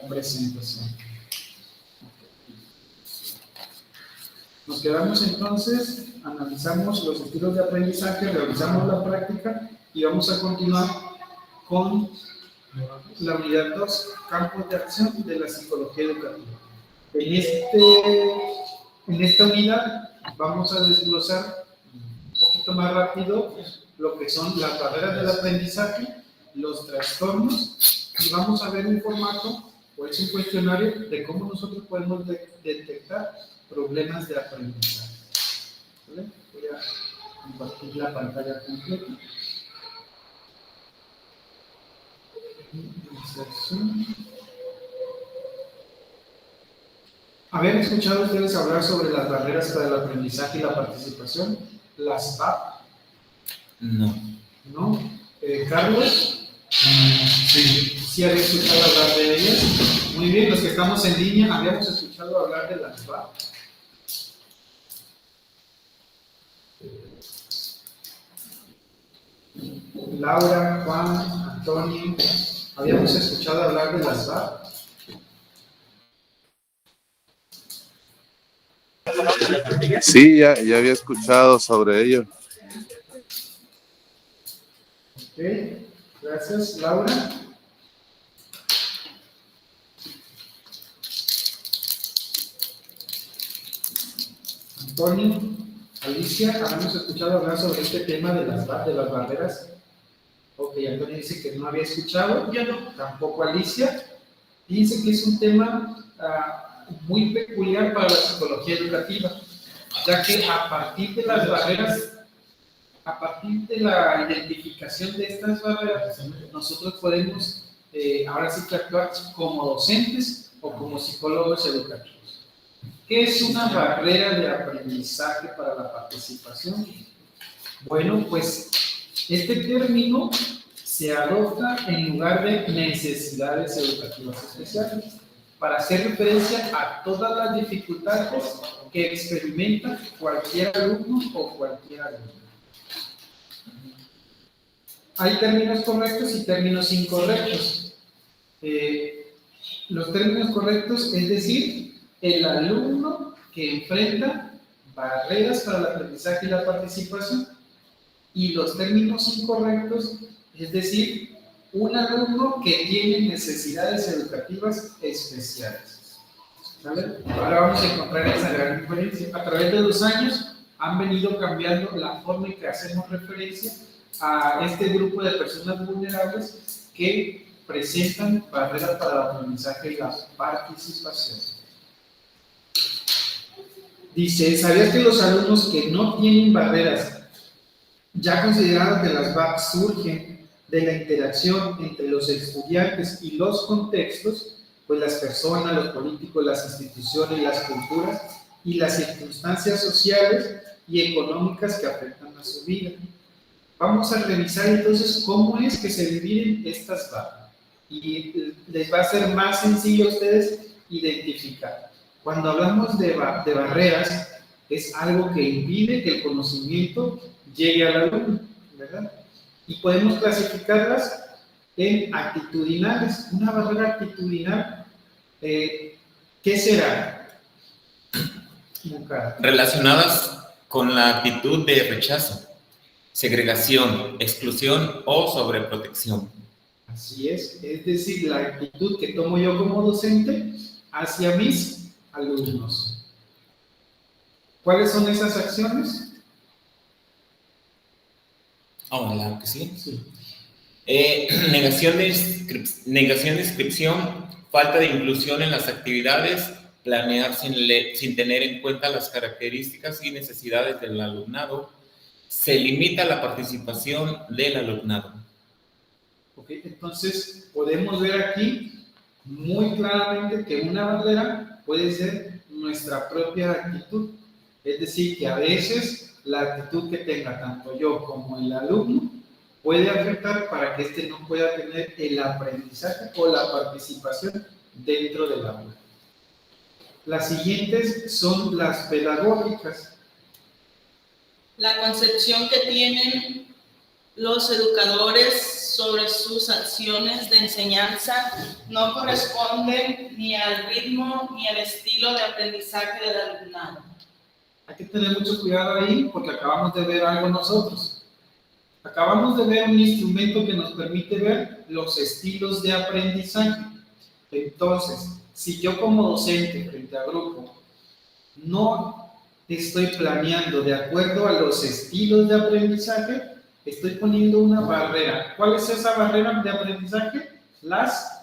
presentación. Nos quedamos entonces, analizamos los estilos de aprendizaje, realizamos la práctica y vamos a continuar con la unidad 2, campos de acción de la psicología educativa. En esta unidad vamos a desglosar un poquito más rápido lo que son las barreras del aprendizaje, los trastornos, y vamos a ver un formato, o es un cuestionario de cómo nosotros podemos detectar problemas de aprendizaje. ¿Vale? Voy a compartir la pantalla completa. ¿Habían escuchado ustedes hablar sobre las barreras para el aprendizaje y la participación? ¿Las BAP? No. ¿No? ¿Carlos? Sí. ¿Sí había escuchado hablar de ellas? Muy bien, los que estamos en línea, ¿habíamos escuchado hablar de las BAP? Laura, Juan, Antonio, ¿habíamos escuchado hablar de las BAP? Sí, ya había escuchado sobre ello. Ok, gracias. Laura. Antonio, Alicia, ¿habíamos escuchado hablar sobre este tema de las BAP, de las barreras? Ok, Antonio dice que no había escuchado, yo no, tampoco Alicia. Dice que es un tema muy peculiar para la psicología educativa, ya que a partir de las barreras, a partir de la identificación de estas barreras, nosotros podemos ahora sí que actuar como docentes o como psicólogos educativos. ¿Qué es una barrera de aprendizaje para la participación? Bueno, pues este término se adopta en lugar de necesidades educativas especiales, para hacer referencia a todas las dificultades que experimenta cualquier alumno o cualquier alumna. Hay términos correctos y términos incorrectos. Los términos correctos, es decir, el alumno que enfrenta barreras para el aprendizaje y la participación, y los términos incorrectos, es decir, un alumno que tiene necesidades educativas especiales. ¿Vale? Ahora vamos a encontrar esa gran diferencia. A través de los años han venido cambiando la forma en que hacemos referencia a este grupo de personas vulnerables que presentan barreras para el aprendizaje y la participación. Dice, ¿sabías que los alumnos que no tienen barreras, ya consideradas que las BAP surgen de la interacción entre los estudiantes y los contextos, pues las personas, los políticos, las instituciones, las culturas y las circunstancias sociales y económicas que afectan a su vida? Vamos a revisar entonces cómo es que se dividen estas BAP y les va a ser más sencillo a ustedes identificar. Cuando hablamos de barreras, es algo que impide que el conocimiento llegue al alumno, ¿verdad? Y podemos clasificarlas en actitudinales. Una barrera actitudinal, ¿qué será? Relacionadas con la actitud de rechazo, segregación, exclusión o sobreprotección. Así es decir, la actitud que tomo yo como docente hacia mis alumnos. ¿Cuáles son esas acciones? Claro que sí. Sí. Negación de inscripción, falta de inclusión en las actividades, planear sin tener en cuenta las características y necesidades del alumnado, se limita la participación del alumnado. Ok, entonces podemos ver aquí muy claramente que una barrera puede ser nuestra propia actitud, es decir, que a veces la actitud que tenga tanto yo como el alumno puede afectar para que éste no pueda tener el aprendizaje o la participación dentro del aula. Las siguientes son las pedagógicas. La concepción que tienen los educadores sobre sus acciones de enseñanza no corresponden ni al ritmo ni al estilo de aprendizaje del alumnado. Hay que tener mucho cuidado ahí porque acabamos de ver algo nosotros. Acabamos de ver un instrumento que nos permite ver los estilos de aprendizaje. Entonces, si yo como docente frente a grupo no estoy planeando de acuerdo a los estilos de aprendizaje, estoy poniendo una barrera. ¿Cuál es esa barrera de aprendizaje? Las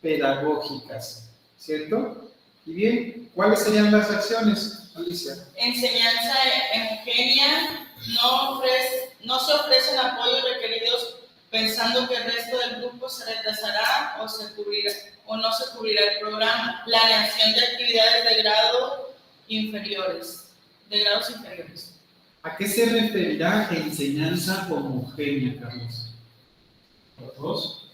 pedagógicas, ¿cierto? Y bien, ¿cuáles serían las acciones, Alicia? Enseñanza homogénea, no se ofrecen apoyos requeridos pensando que el resto del grupo se retrasará o no se cubrirá el programa. Planeación de actividades de grados inferiores. ¿A qué se referirá enseñanza homogénea, Carlos? ¿Los dos?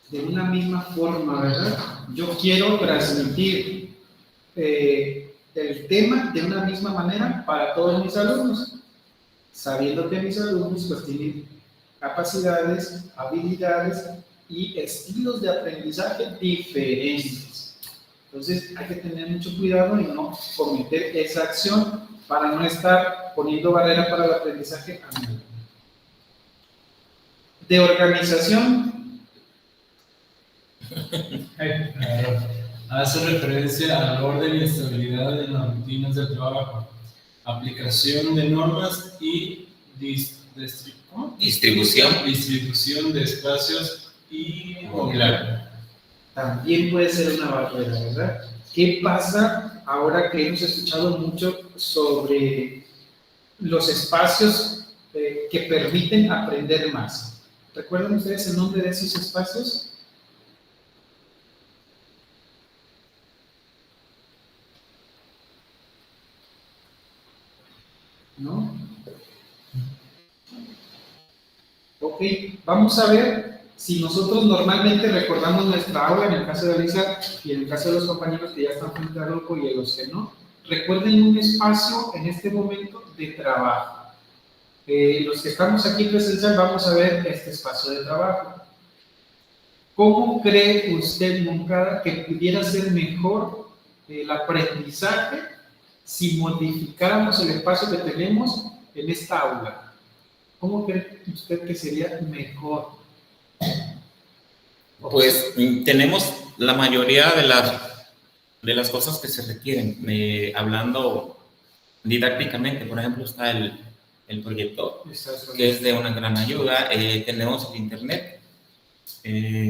De una misma forma, ¿verdad? Yo quiero transmitir el tema de una misma manera para todos mis alumnos, sabiendo que mis alumnos pues tienen capacidades, habilidades y estilos de aprendizaje diferentes. Entonces hay que tener mucho cuidado y no cometer esa acción para no estar poniendo barreras para el aprendizaje a mi alumno. De organización. Hace referencia al orden y estabilidad en las rutinas de trabajo, aplicación de normas y distribución de espacios y claro. También puede ser una barrera, ¿verdad? ¿Qué pasa ahora que hemos escuchado mucho sobre los espacios que permiten aprender más? ¿Recuerdan ustedes el nombre de esos espacios? ¿No? Ok, vamos a ver si nosotros normalmente recordamos nuestra aula, en el caso de Alicia y en el caso de los compañeros que ya están frente al grupo y de los que no. Recuerden un espacio en este momento de trabajo. Los que estamos aquí presencial vamos a ver este espacio de trabajo. ¿Cómo cree usted, Moncada, que pudiera ser mejor el aprendizaje si modificáramos el espacio que tenemos en esta aula? ¿Cómo cree usted que sería mejor? Pues tenemos la mayoría de las cosas que se requieren. Hablando didácticamente, por ejemplo, está el proyector, que es de una gran ayuda. Tenemos el internet.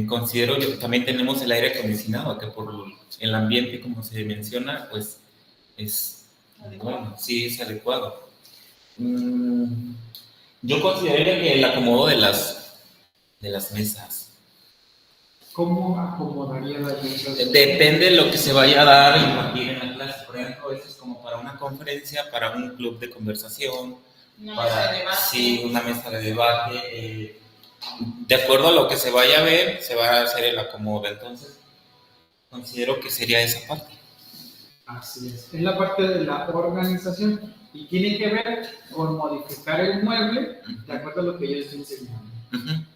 Considero que también tenemos el aire acondicionado, que por el ambiente, como se menciona, pues es bueno, sí es adecuado. Yo considero que el acomodo de las mesas. ¿Cómo acomodaría las mesas? Depende de lo que se vaya a dar y impartir en la clase. Por ejemplo, esto es como para una conferencia, para un club de conversación, Mesa de debate. Sí, una mesa de debate. De acuerdo a lo que se vaya a ver, se va a hacer el acomodo. Entonces, considero que sería esa parte. Así es. Es la parte de la organización y tiene que ver con modificar el mueble de acuerdo a lo que yo estoy enseñando.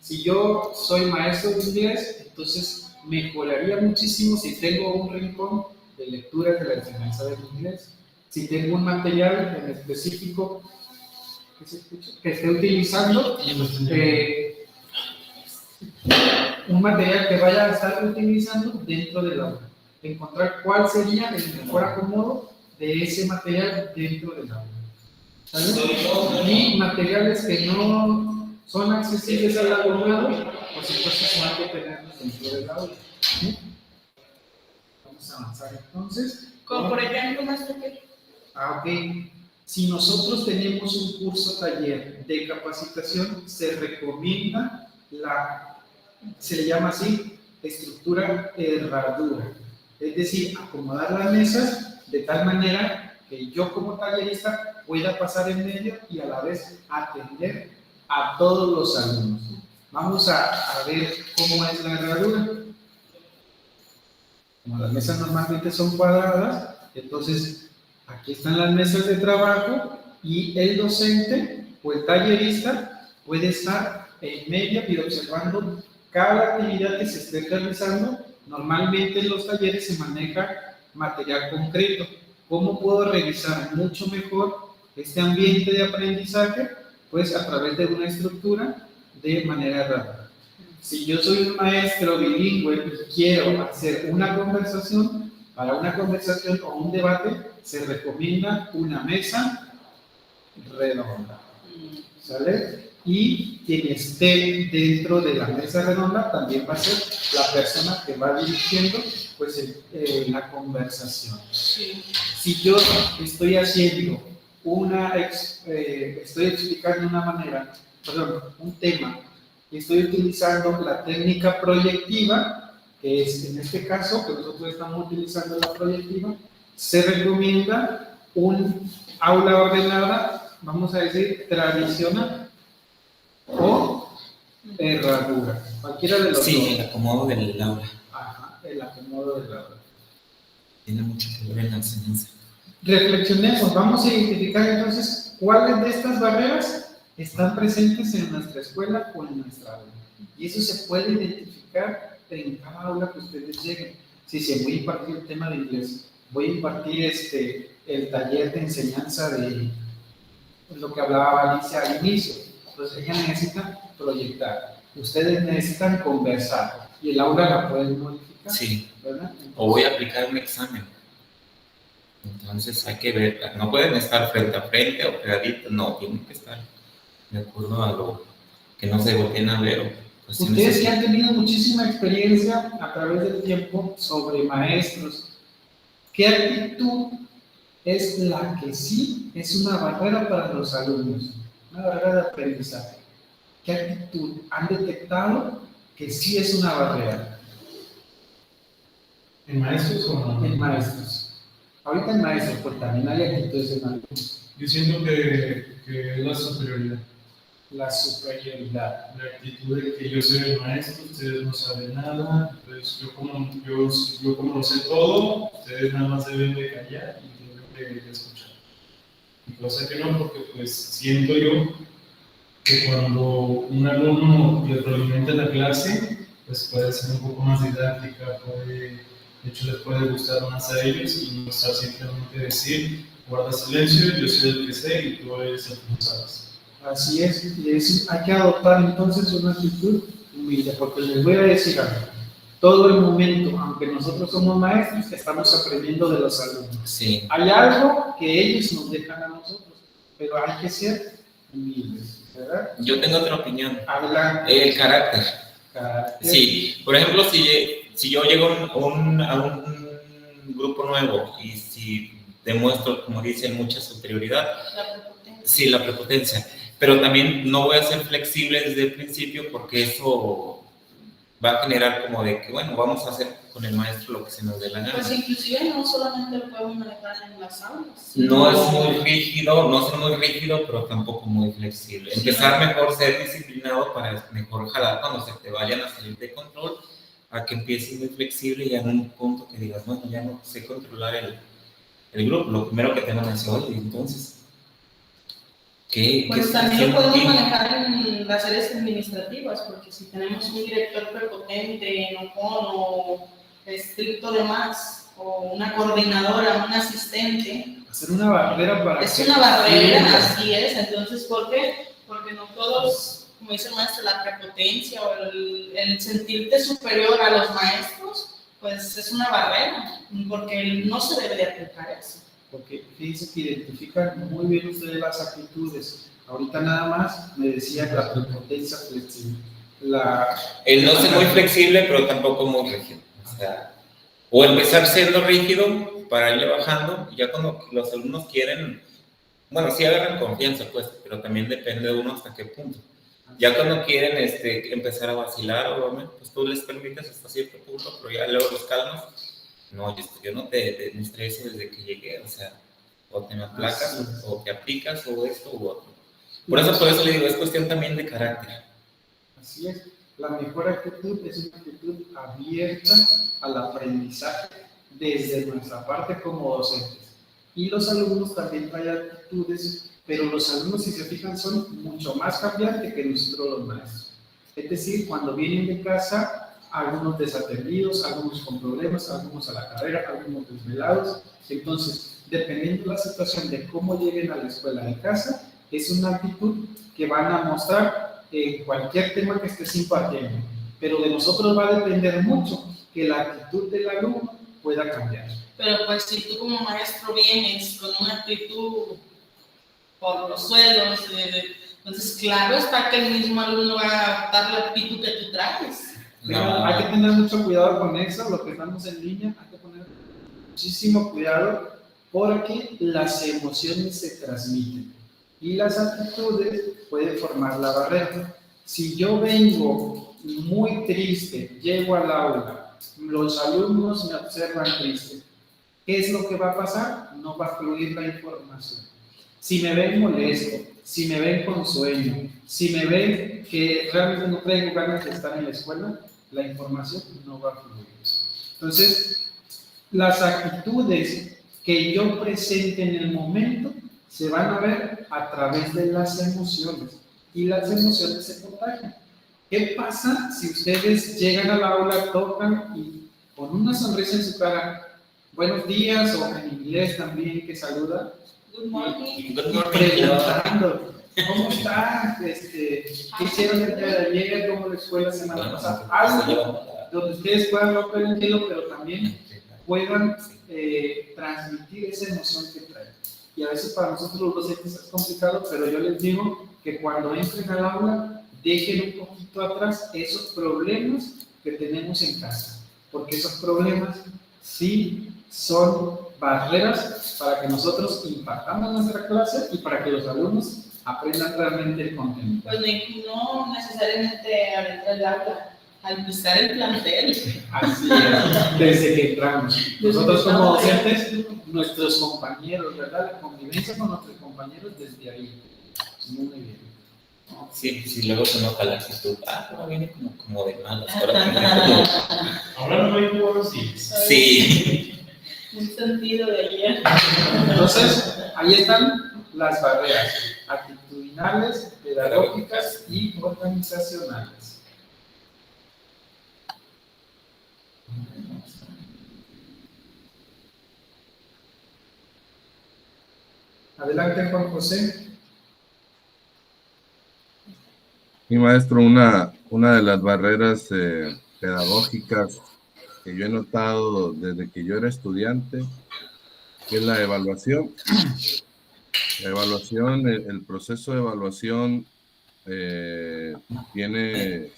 Si yo soy maestro de inglés, entonces mejoraría muchísimo si tengo un rincón de lecturas de la enseñanza del inglés. Si tengo un material en específico que esté utilizando, un material que vaya a estar utilizando dentro del aula. Encontrar cuál sería el mejor acomodo de ese material dentro del aula. ¿Sabes? Y materiales que no son accesibles al alumnado, por supuesto, no hay que tenerlos dentro del aula. ¿Sí? Vamos a avanzar entonces. Como por ejemplo, maestro. Ok. Si nosotros tenemos un curso taller de capacitación, se recomienda se le llama así, estructura herradura. Es decir, acomodar las mesas de tal manera que yo como tallerista pueda pasar en medio y a la vez atender a todos los alumnos. Vamos a ver cómo es la herradura. Como las mesas normalmente son cuadradas, entonces aquí están las mesas de trabajo y el docente o el tallerista puede estar en media y observando cada actividad que se esté realizando. Normalmente en los talleres se maneja material concreto. ¿Cómo puedo revisar mucho mejor este ambiente de aprendizaje? Pues a través de una estructura de manera rápida. Si yo soy un maestro bilingüe y quiero hacer una conversación, para una conversación o un debate se recomienda una mesa redonda, ¿sale? Y quien esté dentro de la mesa redonda también va a ser la persona que va dirigiendo pues la conversación. Sí. Si yo estoy haciendo estoy explicando de una manera, un tema, y estoy utilizando la técnica proyectiva, que es en este caso, que nosotros estamos utilizando la proyectiva, se recomienda un aula ordenada, vamos a decir, tradicional o herradura, cualquiera de los dos. Sí, el acomodo del aula. Ajá, el acomodo del aula. Tiene mucho que ver en la enseñanza. Reflexionemos, vamos a identificar entonces cuáles de estas barreras están presentes en nuestra escuela o en nuestra aula. Y eso se puede identificar en cada aula que ustedes lleguen. Si se voy a impartir el tema de inglés, voy a impartir el taller de enseñanza de lo que hablaba Alicia al inicio. Entonces ella necesita proyectar, ustedes necesitan conversar y el aula la pueden modificar. Sí, ¿verdad? o voy a aplicar un examen. Entonces hay que ver, no pueden estar frente a frente o pegaditos, no, tienen que estar de acuerdo a lo que no se volteen a ver. Ustedes que han tenido muchísima experiencia a través del tiempo sobre maestros, ¿qué actitud es la que sí es una barrera para los alumnos? Una barrera de aprendizaje. ¿Qué actitud han detectado que sí es una barrera? ¿En maestros o no? En maestros. Ahorita en maestros, pues también hay actitudes en alumnos. Yo siento que es la superioridad. La superioridad. La actitud de que yo soy el maestro, ustedes no saben nada, entonces yo como lo sé todo, ustedes nada más deben de callar y deben de escuchar. Y cosa que no, porque pues siento yo que cuando un alumno le realimenta la clase, pues puede ser un poco más didáctica, de hecho les puede gustar más a ellos y no estar simplemente decir, guarda silencio, yo soy el que sé y tú eres el que no sabes. Así es, y hay que adoptar entonces una actitud humilde, porque les voy a decir algo. Todo el momento, aunque nosotros somos maestros, estamos aprendiendo de los alumnos. Sí. Hay algo que ellos nos dejan a nosotros, pero hay que ser humildes, ¿verdad? Yo tengo otra opinión. Adelante. El carácter. Carácter. Sí, por ejemplo, si yo llego a un grupo nuevo y si demuestro, como dicen, mucha superioridad, sí, la prepotencia, pero también no voy a ser flexible desde el principio porque eso va a generar como de que, bueno, vamos a hacer con el maestro lo que se nos dé la gana. Pues inclusive no solamente lo podemos manejar en las aulas. No es muy rígido, no es muy rígido, pero tampoco muy flexible. Sí. Empezar mejor, ser disciplinado para mejor jalar cuando se te vayan a salir de control, a que empieces muy flexible y en un punto que digas, bueno, ya no sé controlar el grupo. Lo primero que te van a decir, oye, entonces, pues también lo podemos manejar en las áreas administrativas, porque si tenemos un director prepotente, enojón o estricto de más, o una coordinadora, un asistente. Hacer una barrera para es que... una barrera, así es. Entonces, ¿por qué? Porque no todos, como dice el maestro, la prepotencia o el sentirte superior a los maestros, pues es una barrera, porque no se debe de aplicar eso. Porque fíjense que identifican muy bien ustedes las actitudes. Ahorita nada más me decía la prepotencia flexible. El no ser muy flexible, pero tampoco muy rígido. O sea, o empezar siendo rígido para irle bajando, y ya cuando los alumnos quieren, bueno, sí agarran confianza, pues, pero también depende de uno hasta qué punto. Ya cuando quieren empezar a vacilar, obviamente, pues tú les permites hasta cierto punto, pero ya luego los calmas. No, yo no te demostré eso desde que llegué, o sea, o te me aplacas, o te aplicas, o esto u otro. Por eso le digo, es cuestión también de carácter. Así es, la mejor actitud es una actitud abierta al aprendizaje desde nuestra parte como docentes. Y los alumnos también traen actitudes pero los alumnos, si se fijan, son mucho más cambiantes que nosotros los maestros. Es decir, cuando vienen de casa, algunos desatendidos, algunos con problemas, algunos a la carrera, algunos desvelados. Entonces, dependiendo de la situación de cómo lleguen a la escuela de casa, es una actitud que van a mostrar en cualquier tema que estés impartiendo. Pero de nosotros va a depender mucho que la actitud del alumno pueda cambiar. Pero pues si tú como maestro vienes con una actitud por los suelos, entonces claro está que el mismo alumno va a adaptar la actitud que tú traes. Pero hay que tener mucho cuidado con eso, lo que estamos en línea, hay que poner muchísimo cuidado porque las emociones se transmiten y las actitudes pueden formar la barrera. Si yo vengo muy triste, llego al aula, los alumnos me observan triste, ¿qué es lo que va a pasar? No va a fluir la información. Si me ven molesto, si me ven con sueño, si me ven que realmente no traigo ganas de estar en la escuela, la información no va a fluir. Entonces, las actitudes que yo presente en el momento se van a ver a través de las emociones y las emociones se contagian. ¿Qué pasa si ustedes llegan al aula, tocan y con una sonrisa en su cara, buenos días, o en inglés también que saluda, Good morning. Good morning. preguntando, ¿cómo están? ¿Qué hicieron el día de ayer? ¿Cómo la escuela la semana pasada? Algo donde ustedes puedan romper el hielo, pero también puedan transmitir esa emoción que traen. Y a veces para nosotros los docentes es complicado, pero yo les digo que cuando entren al aula, dejen un poquito atrás esos problemas que tenemos en casa, porque esos problemas sí son barreras para que nosotros impartamos nuestra clase y para que los alumnos aprendan realmente el contenido. Pues no necesariamente al entrar al aula, al pisar el plantel. Así es, desde que entramos. Nosotros como docentes, nuestros compañeros, ¿verdad? La convivencia con nuestros compañeros desde ahí. Muy bien. Sí, luego se nota la actitud. No viene como de malas. Ahora no hay buenos días. Sí. Un sentido de ayer. Entonces, ahí están las barreras actitudinales, pedagógicas y organizacionales. Adelante, Juan José. Mi maestro, una de las barreras pedagógicas que yo he notado desde que yo era estudiante es la evaluación. La evaluación, el proceso de evaluación tiene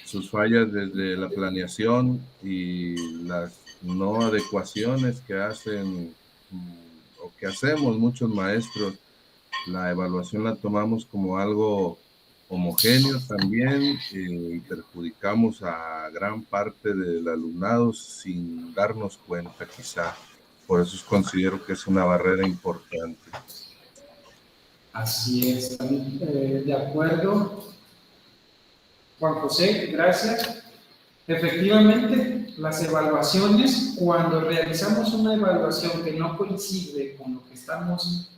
sus fallas desde la planeación y las no adecuaciones que hacen o que hacemos muchos maestros. La evaluación la tomamos como algo homogéneo también y perjudicamos a gran parte del alumnado sin darnos cuenta quizá. Por eso considero que es una barrera importante. Así es, de acuerdo. Juan José, gracias. Efectivamente, las evaluaciones, cuando realizamos una evaluación que no coincide con lo que estamos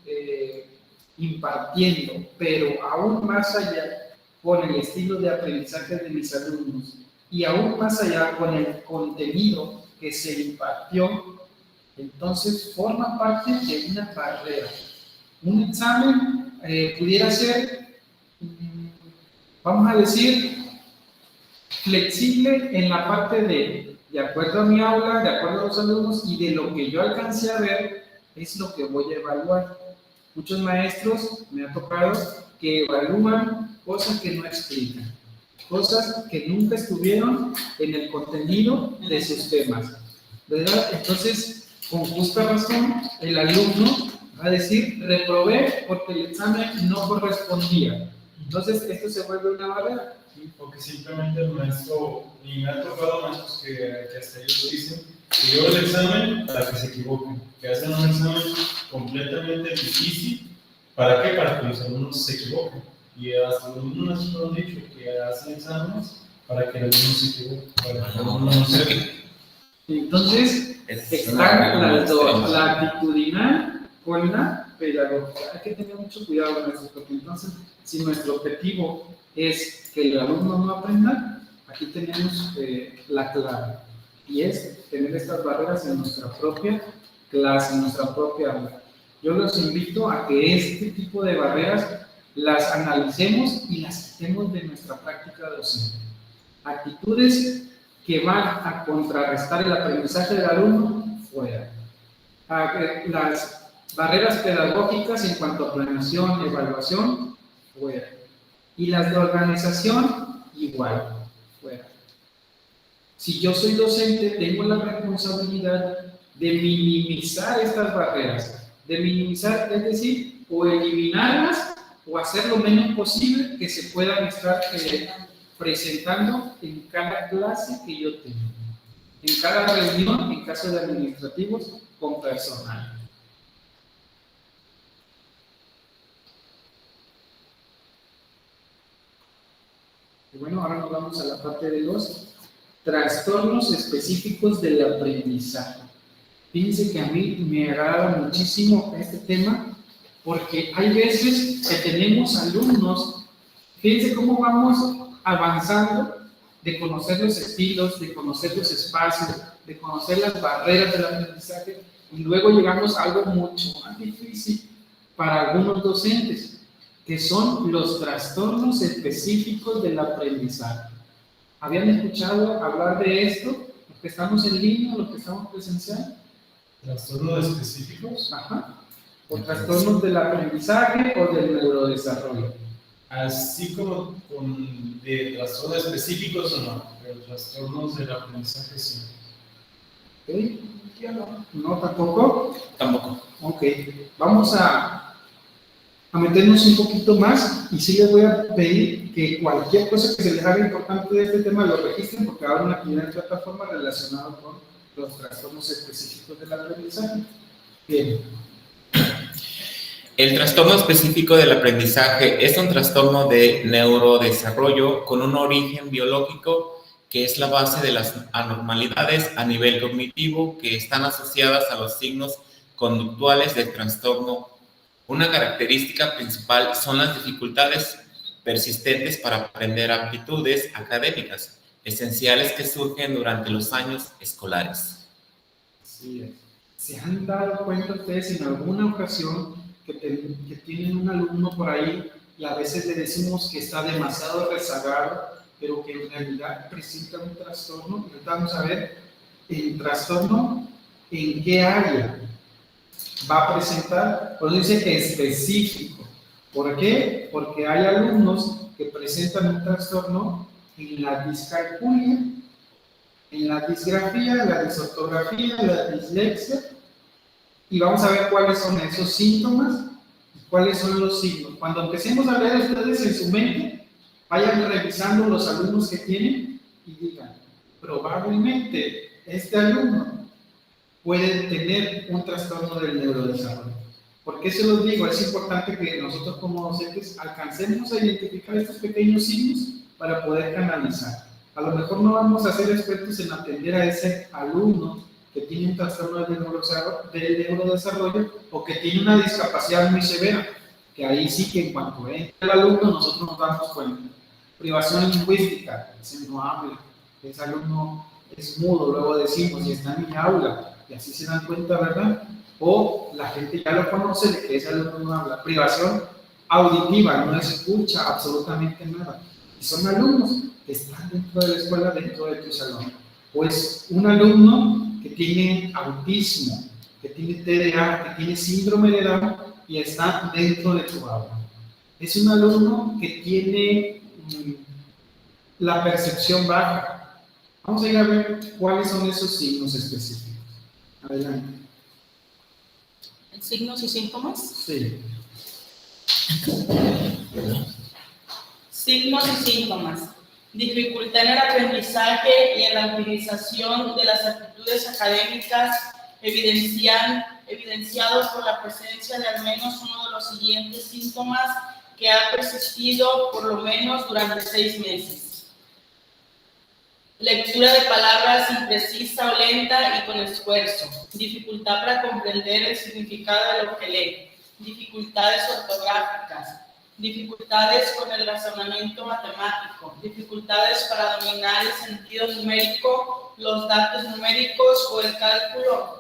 impartiendo, pero aún más allá con el estilo de aprendizaje de mis alumnos y aún más allá con el contenido que se impartió, entonces forma parte de una barrera. Un examen pudiera ser, vamos a decir, flexible en la parte de acuerdo a mi aula, de acuerdo a los alumnos y de lo que yo alcancé a ver, es lo que voy a evaluar. Muchos maestros me ha tocado que evalúan cosas que no explican, cosas que nunca estuvieron en el contenido de sus temas, ¿verdad? Entonces, con justa razón, el alumno va a decir, reprobé porque el examen no correspondía. Entonces, esto se vuelve una barrera. Porque simplemente el maestro, y me ha tocado maestros que hasta ellos lo dicen, que llevan el examen para que se equivoquen, que hacen un examen completamente difícil. ¿Para qué? Para que los alumnos se equivoquen. Y hasta los alumnos nos han dicho que hacen exámenes para que el alumno se equivoque, para que el alumno no se equivoque. Entonces, están las dos, la actitudinal con la pedagógica. Hay que tener mucho cuidado con eso, porque entonces, si nuestro objetivo es que el alumno no aprenda, aquí tenemos la clave, y es tener estas barreras en nuestra propia clase, en nuestra propia aula. Yo los invito a que este tipo de barreras las analicemos y las quitemos de nuestra práctica docente. Actitudes que van a contrarrestar el aprendizaje del alumno, fuera. Las barreras pedagógicas en cuanto a planeación, evaluación, fuera. Y las de organización, igual, fuera. Si yo soy docente, tengo la responsabilidad de minimizar estas barreras, de minimizar, es decir, o eliminarlas o hacer lo menos posible que se puedan estar presentando en cada clase que yo tengo, en cada reunión, en caso de administrativos, con personal. Y bueno, ahora nos vamos a la parte de los trastornos específicos del aprendizaje. Fíjense que a mí me agrada muchísimo este tema, porque hay veces que tenemos alumnos, fíjense cómo vamos avanzando de conocer los estilos, de conocer los espacios, de conocer las barreras del aprendizaje, y luego llegamos a algo mucho más difícil para algunos docentes, que son los trastornos específicos del aprendizaje. ¿Habían escuchado hablar de esto? ¿Los que estamos en línea, los que estamos presencial? ¿Trastornos específicos? Ajá. O trastornos del aprendizaje o del neurodesarrollo. Así como de trastornos específicos o no, pero trastornos del aprendizaje sí. ¿Ok? ¿No tampoco? Tampoco. Ok. Vamos a meternos un poquito más, y sí les voy a pedir que cualquier cosa que se les haga importante de este tema lo registren, porque habrá una actividad en plataforma relacionada con los trastornos específicos del aprendizaje. Bien. El trastorno específico del aprendizaje es un trastorno de neurodesarrollo con un origen biológico que es la base de las anormalidades a nivel cognitivo que están asociadas a los signos conductuales del trastorno. Una característica principal son las dificultades persistentes para aprender aptitudes académicas esenciales que surgen durante los años escolares. Así es. ¿Se han dado cuenta ustedes en alguna ocasión que tienen un alumno por ahí y a veces le decimos que está demasiado rezagado, pero que en realidad presenta un trastorno? Y vamos a ver el trastorno en qué área va a presentar. Por eso dice específico. ¿Por qué? Porque hay alumnos que presentan un trastorno en la discalculia, en la disgrafía, la disortografía, la dislexia, y vamos a ver cuáles son esos síntomas y cuáles son los signos. Cuando empecemos a ver ustedes en su mente, vayan revisando los alumnos que tienen y digan, probablemente este alumno puede tener un trastorno del neurodesarrollo. ¿Por qué se los digo? Es importante que nosotros como docentes alcancemos a identificar estos pequeños signos para poder canalizar. A lo mejor no vamos a ser expertos en atender a ese alumno que tiene un trastorno del neurodesarrollo o que tiene una discapacidad muy severa, que ahí sí que en cuanto entra el alumno nosotros nos damos cuenta. Privación lingüística, ese no habla, ese alumno es mudo, luego decimos, y está en mi aula, y así se dan cuenta, ¿verdad? O la gente ya lo conoce de que ese alumno no habla. Privación auditiva, no escucha absolutamente nada. Y son alumnos que están dentro de la escuela, dentro de tu salón. O es un alumno que tiene autismo, que tiene TDA, que tiene síndrome de Down y está dentro de tu aula. Es un alumno que tiene la percepción baja. Vamos a ir a ver cuáles son esos signos específicos. Adelante. ¿Signos y síntomas? Sí. Signos y síntomas. Dificultad en el aprendizaje y en la utilización de las actitudes académicas evidenciados por la presencia de al menos uno de los siguientes síntomas que ha persistido por lo menos durante 6 meses. Lectura de palabras imprecisa o lenta y con esfuerzo. Dificultad para comprender el significado de lo que lee. dificultades ortográficas, dificultades con el razonamiento matemático, dificultades para dominar el sentido numérico, los datos numéricos o el cálculo.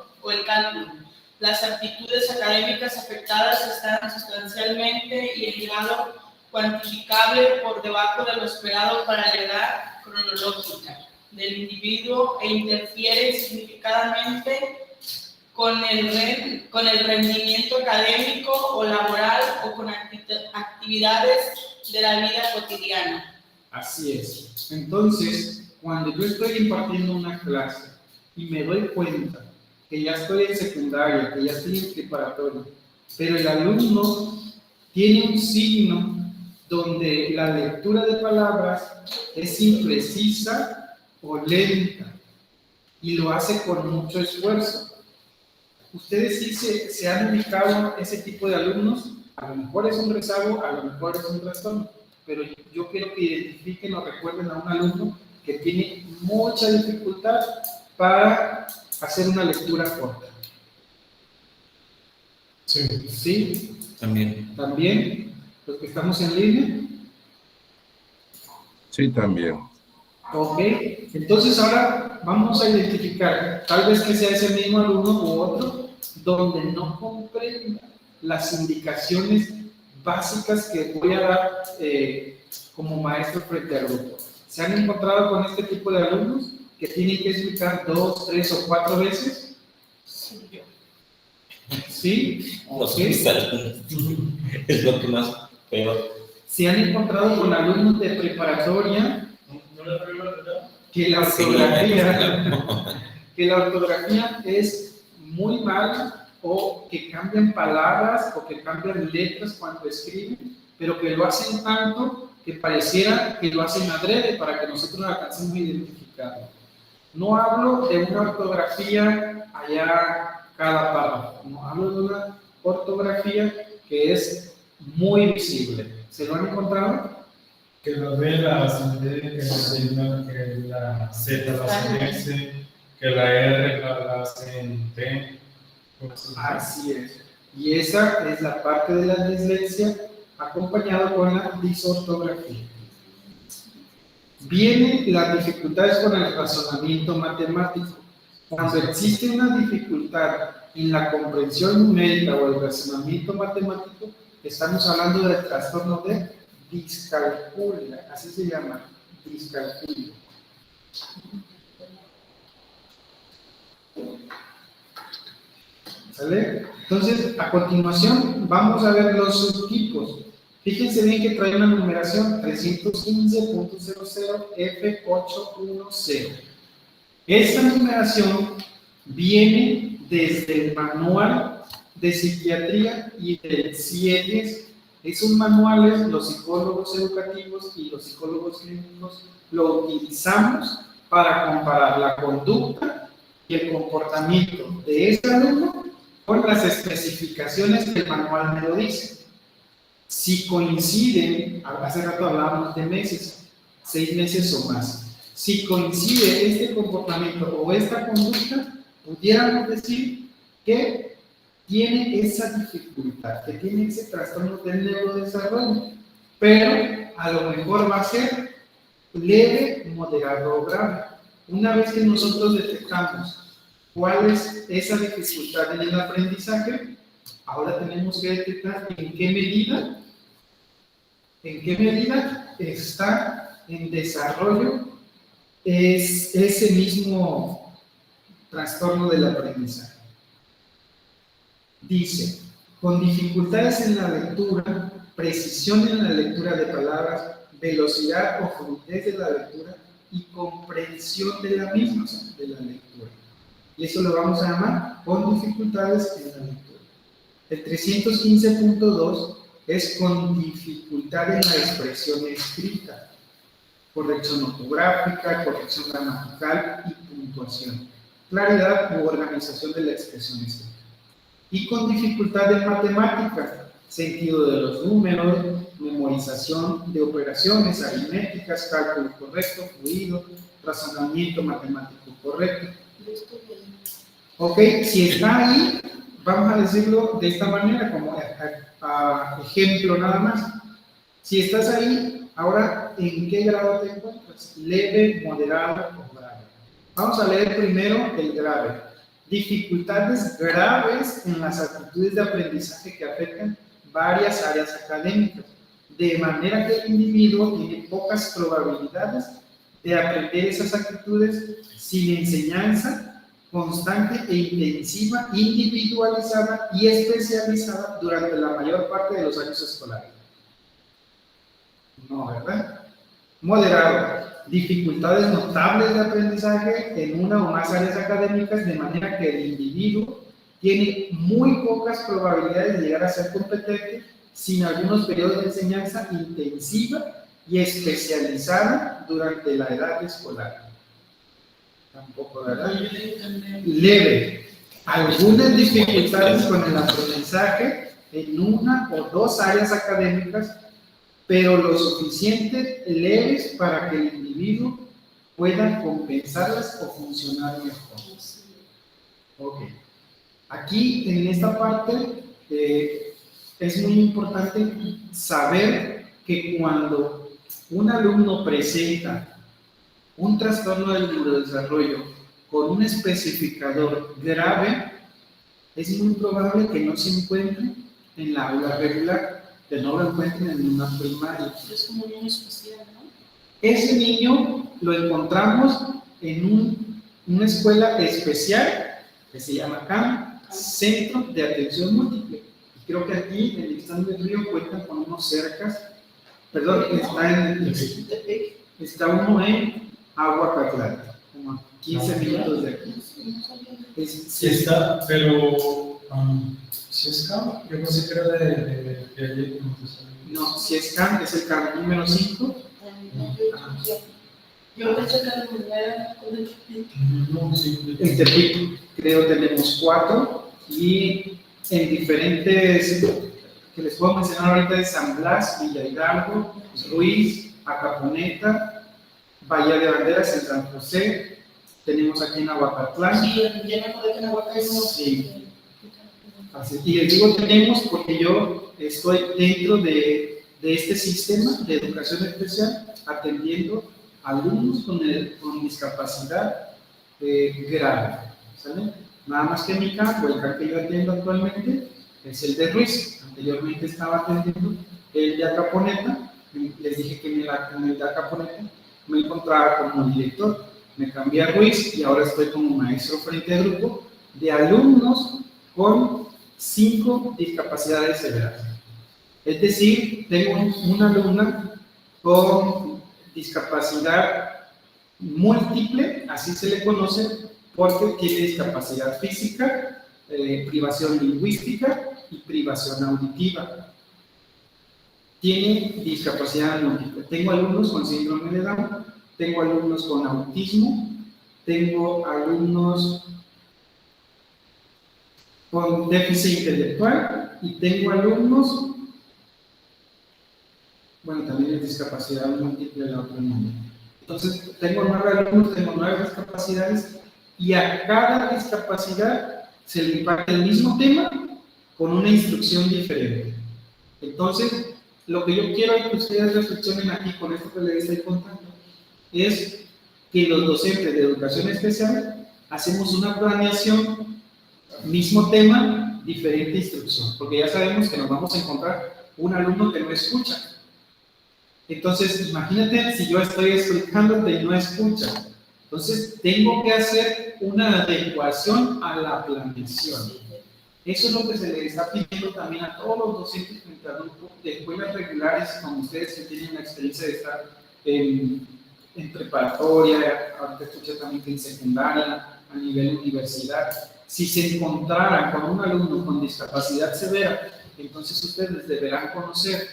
Las aptitudes académicas afectadas están sustancialmente y en grado cuantificable por debajo de lo esperado para la edad cronológica del individuo e interfieren significativamente con el rendimiento académico o laboral o con actividades de la vida cotidiana. Así es. Entonces, cuando yo estoy impartiendo una clase y me doy cuenta que ya estoy en secundaria, que ya estoy en preparatoria, pero el alumno tiene un signo donde la lectura de palabras es imprecisa o lenta y lo hace con mucho esfuerzo. Ustedes sí se han ubicado ese tipo de alumnos, a lo mejor es un rezago, a lo mejor es un trastorno, pero yo quiero que identifiquen o recuerden a un alumno que tiene mucha dificultad para hacer una lectura corta. Sí. ¿Sí? También. También, los que estamos en línea. Sí, también. Ok, entonces ahora vamos a identificar, tal vez que sea ese mismo alumno u otro, donde no comprenda las indicaciones básicas que voy a dar como maestro frente al grupo. ¿Se han encontrado con este tipo de alumnos que tienen que explicar 2, 3 o 4 veces? ¿Sí? Los Okay. es lo que más peor. ¿Se han encontrado con alumnos de preparatoria que la ortografía es muy mala o que cambian palabras o que cambian letras cuando escriben, pero que lo hacen tanto que pareciera que lo hacen adrede para que nosotros alcancemos a identificarlo? No hablo de una ortografía allá cada párrafo, no hablo de una ortografía que es muy visible. ¿Se lo han encontrado? Que las B las D, que la Z las en S, que la R las en T. Así es. Y esa es la parte de la dislexia acompañada con la disortografía. Vienen las dificultades con el razonamiento matemático. Cuando existe una dificultad en la comprensión numérica o el razonamiento matemático, estamos hablando del trastorno de discalculia, así se llama, discalculia. ¿Sale? Entonces, a continuación, vamos a ver los subtipos. Fíjense bien que trae una numeración 315.00F810. Esta numeración viene desde el manual de psiquiatría y del CIEDES. Esos manuales, los psicólogos educativos y los psicólogos clínicos lo utilizamos para comparar la conducta y el comportamiento de ese alumno con las especificaciones que el manual me lo dice. Si coinciden, hace rato hablábamos de meses, 6 meses o más. Si coincide este comportamiento o esta conducta, pudiéramos decir que tiene esa dificultad, que tiene ese trastorno del neurodesarrollo, pero a lo mejor va a ser leve, moderado o grave. Una vez que nosotros detectamos cuál es esa dificultad en el aprendizaje, ahora tenemos que detectar en qué medida está en desarrollo es ese mismo trastorno del aprendizaje. Dice, con dificultades en la lectura, precisión en la lectura de palabras, velocidad o fluidez de la lectura y comprensión de la misma, o sea, de la lectura. Y eso lo vamos a llamar con dificultades en la lectura. El 315.2 es con dificultad en la expresión escrita, corrección ortográfica, corrección gramatical y puntuación, claridad u organización de la expresión escrita. Y con dificultad en matemáticas, sentido de los números, memorización de operaciones aritméticas, cálculo correcto, fluido, razonamiento matemático correcto. Ok, si está ahí, vamos a decirlo de esta manera, como ejemplo nada más. Si estás ahí, ahora, ¿en qué grado te encuentras? Leve, moderado o grave. Vamos a leer primero el grave. Dificultades graves en las actitudes de aprendizaje que afectan varias áreas académicas, de manera que el individuo tiene pocas probabilidades de aprender esas actitudes sin enseñanza constante e intensiva, individualizada y especializada durante la mayor parte de los años escolares. No, ¿verdad? Moderado. Dificultades notables de aprendizaje en una o más áreas académicas, de manera que el individuo tiene muy pocas probabilidades de llegar a ser competente sin algunos periodos de enseñanza intensiva y especializada durante la edad escolar. Tampoco, ¿verdad? Leve. Algunas dificultades con el aprendizaje en una o dos áreas académicas, pero lo suficiente leves para que el individuo pueda compensarlas o funcionar mejor. Ok. Aquí, en esta parte, es muy importante saber que cuando un alumno presenta un trastorno del neurodesarrollo con un especificador grave, es muy probable que no se encuentre en la aula regular, que no lo encuentren en una primaria. Es como un niño especial, ¿no? Ese niño lo encontramos en una escuela especial que se llama CAM, Centro de Atención Múltiple. Y creo que aquí en el Ixtlán del Río cuentan con unos cercas, perdón, está uno en Aguacatlán, como a 15 minutos de aquí. Sí está, pero si es CAM, yo pensé que era de ayer. No, si es CAM, es el CAM número 5. Yo pensé que la primera con el En Tepic, creo tenemos 4 y en diferentes, que les puedo mencionar ahorita, de San Blas, Villa Hidalgo, Ruiz, Acaponeta, Bahía de Banderas en San José, tenemos aquí en Aguacatlán. Sí, ya me acordé que en Aguacatlán. Sí. Así, y les digo tenemos porque yo estoy dentro de este sistema de educación especial atendiendo alumnos con discapacidad grave, ¿sale? Nada más que mi campo, el campo que yo atiendo actualmente es el de Ruiz. Anteriormente estaba atendiendo el de Acaponeta. Les dije que en el de Acaponeta me encontraba como director. Me cambié a Ruiz y ahora estoy como maestro frente a grupo de alumnos con 5 discapacidades severas. Es decir, tengo una alumna con discapacidad múltiple, así se le conoce, porque tiene discapacidad física, privación lingüística y privación auditiva. Tiene discapacidad múltiple. Tengo alumnos con síndrome de Down, tengo alumnos con autismo, tengo alumnos con déficit intelectual y tengo alumnos, bueno, también es discapacidad múltiple la otra niña. Entonces, tengo 9 alumnos, tengo 9 discapacidades y a cada discapacidad se le imparte el mismo tema con una instrucción diferente. Entonces, lo que yo quiero que ustedes reflexionen aquí con esto que les estoy contando es que los docentes de educación especial hacemos una planeación, mismo tema, diferente instrucción, porque ya sabemos que nos vamos a encontrar un alumno que no escucha. Entonces, imagínate si yo estoy explicándote y no escucha. Entonces, tengo que hacer una adecuación a la planeación. Eso es lo que se le está pidiendo también a todos los docentes frente al grupo de escuelas regulares, como ustedes que tienen la experiencia de estar en preparatoria, ahorita escuché también que en secundaria, a nivel universidad. Si se encontraran con un alumno con discapacidad severa, entonces ustedes deberán conocer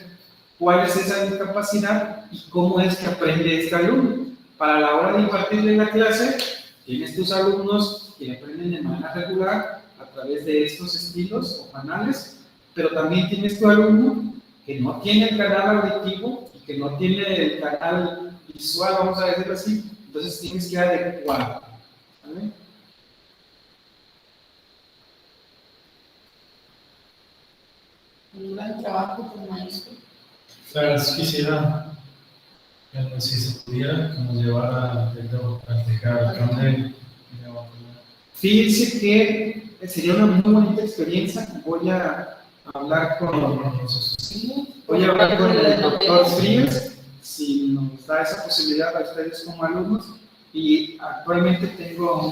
cuál es esa discapacidad y cómo es que aprende este alumno. Para la hora de impartirle la clase, tienes tus alumnos que aprenden de manera regular a través de estos estilos o canales, pero también tienes tu alumno que no tiene el canal auditivo y que no tiene el canal visual, vamos a decirlo así, entonces tienes que adecuar. ¿Vale? Un gran trabajo como maestro. Claro, si quisiera, si se pudiera, que nos llevara a practicar el cambio. Fíjense que sería una muy bonita experiencia. Voy a hablar con el doctor Frías, si nos da esa posibilidad a ustedes como alumnos. Y actualmente tengo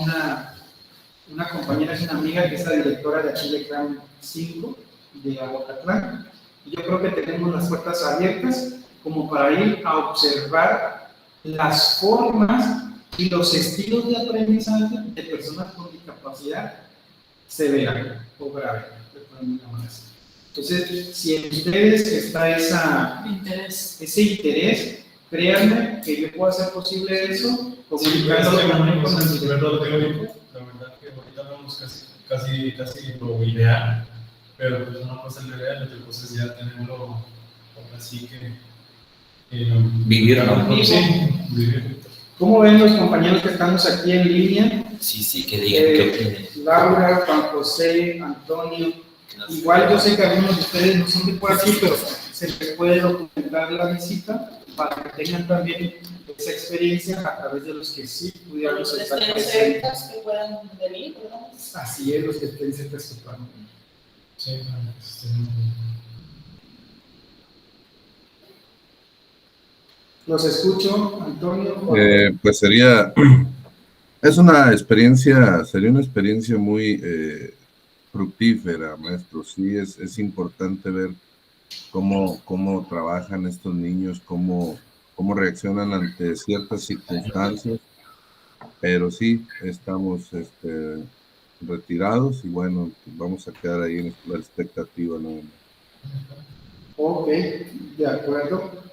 una compañera, es una amiga que es la directora de aquí de CRAM 5 de Abocatlán. Y yo creo que tenemos las puertas abiertas como para ir a observar las formas y los estilos de aprendizaje de personas con discapacidad severa o grave. Entonces, si en ustedes está ese interés, créanme que yo puedo hacer posible eso, comunicándolo también con el teórico. La verdad que ahorita vemos casi lo ideal, pero pues una cosa es lo ideal, otra cosa es ya tenerlo así que Vivirlo. Sí, vivir. ¿Cómo ven los compañeros que estamos aquí en línea? Sí, que digan qué opinan. Laura, Juan José, Antonio. Igual yo sé que algunos de ustedes no son de por aquí, pero se les puede documentar la visita para que tengan también esa experiencia a través de los que sí pudiéramos estar presentes. Que puedan venir, ¿verdad? Así es, los que estén cerca que puedan venir. Sí, Los escucho, Antonio. Pues sería una experiencia muy fructífera, maestro. Sí, es importante ver cómo trabajan estos niños, cómo reaccionan ante ciertas circunstancias, pero sí, estamos retirados y bueno, vamos a quedar ahí en la expectativa nuevamente. Ok, de acuerdo.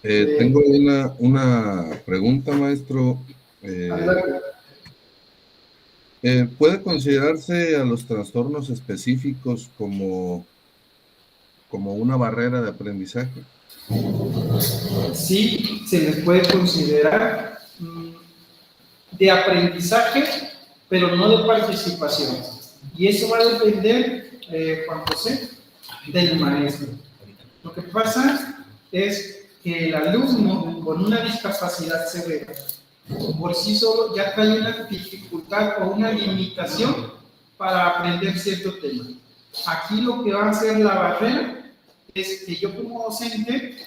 Tengo una pregunta, maestro. ¿Puede considerarse a los trastornos específicos como una barrera de aprendizaje? Sí, se les puede considerar de aprendizaje, pero no de participación. Y eso va a depender, Juan José, del maestro. Lo que pasa es que el alumno con una discapacidad severa, por sí solo ya trae una dificultad o una limitación para aprender cierto tema. Aquí lo que va a hacer la barrera es que yo como docente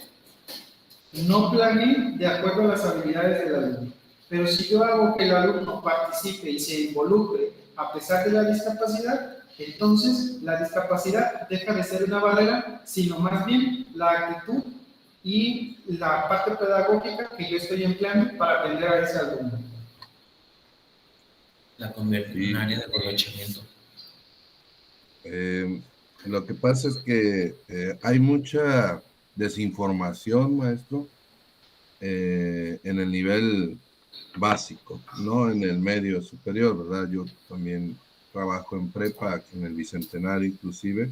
no planee de acuerdo a las habilidades del alumno. Pero si yo hago que el alumno participe y se involucre a pesar de la discapacidad, entonces la discapacidad deja de ser una barrera, sino más bien la actitud y la parte pedagógica que yo estoy empleando para atender a ese alumno. La convierte en un área de aprovechamiento. Lo que pasa es que hay mucha desinformación, maestro, en el nivel básico, no en el medio superior, ¿verdad? Yo también trabajo en prepa, en el Bicentenario inclusive,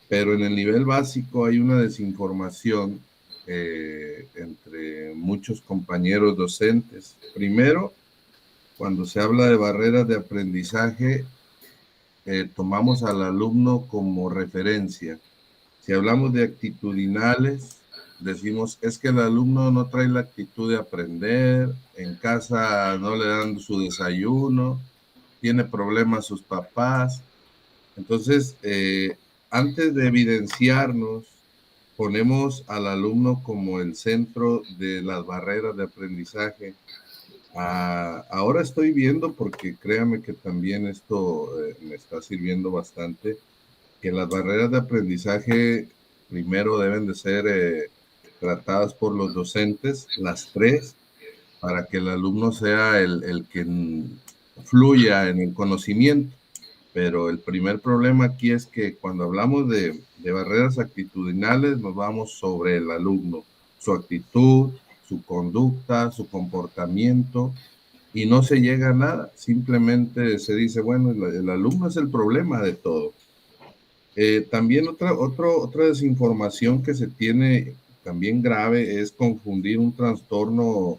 pero en el nivel básico hay una desinformación entre muchos compañeros docentes. Primero, cuando se habla de barreras de aprendizaje, tomamos al alumno como referencia. Si hablamos de actitudinales, decimos, es que el alumno no trae la actitud de aprender, en casa no le dan su desayuno, tiene problemas sus papás. Entonces, antes de evidenciarnos, ponemos al alumno como el centro de las barreras de aprendizaje. Ahora estoy viendo, porque créame que también esto me está sirviendo bastante, que las barreras de aprendizaje primero deben de ser tratadas por los docentes, las tres, para que el alumno sea el que fluya en el conocimiento. Pero el primer problema aquí es que cuando hablamos de barreras actitudinales, nos vamos sobre el alumno, su actitud, su conducta, su comportamiento, y no se llega a nada. Simplemente se dice, bueno, el alumno es el problema de todo. También otra desinformación que se tiene también grave es confundir un trastorno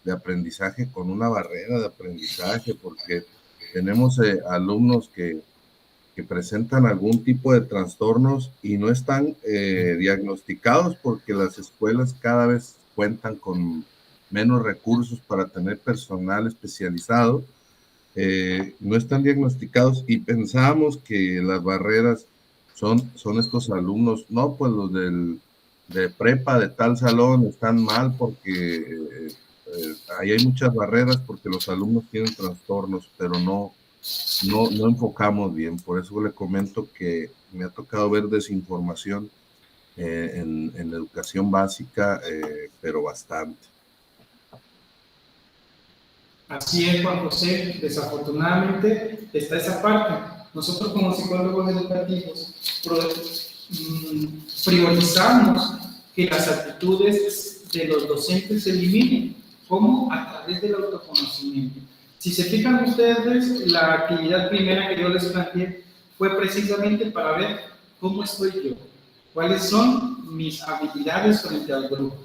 de aprendizaje con una barrera de aprendizaje, porque tenemos alumnos que que presentan algún tipo de trastornos y no están diagnosticados porque las escuelas cada vez cuentan con menos recursos para tener personal especializado, no están diagnosticados y pensábamos que las barreras son estos alumnos, no, pues los de prepa de tal salón están mal porque ahí hay muchas barreras porque los alumnos tienen trastornos, pero no enfocamos bien. Por eso le comento que me ha tocado ver desinformación en educación básica, pero bastante. Así es, Juan José. Desafortunadamente está esa parte. Nosotros como psicólogos educativos priorizamos que las actitudes de los docentes se eliminen. ¿Cómo? A través del autoconocimiento. Si se fijan ustedes, la actividad primera que yo les planteé fue precisamente para ver cómo estoy yo, cuáles son mis habilidades frente al grupo.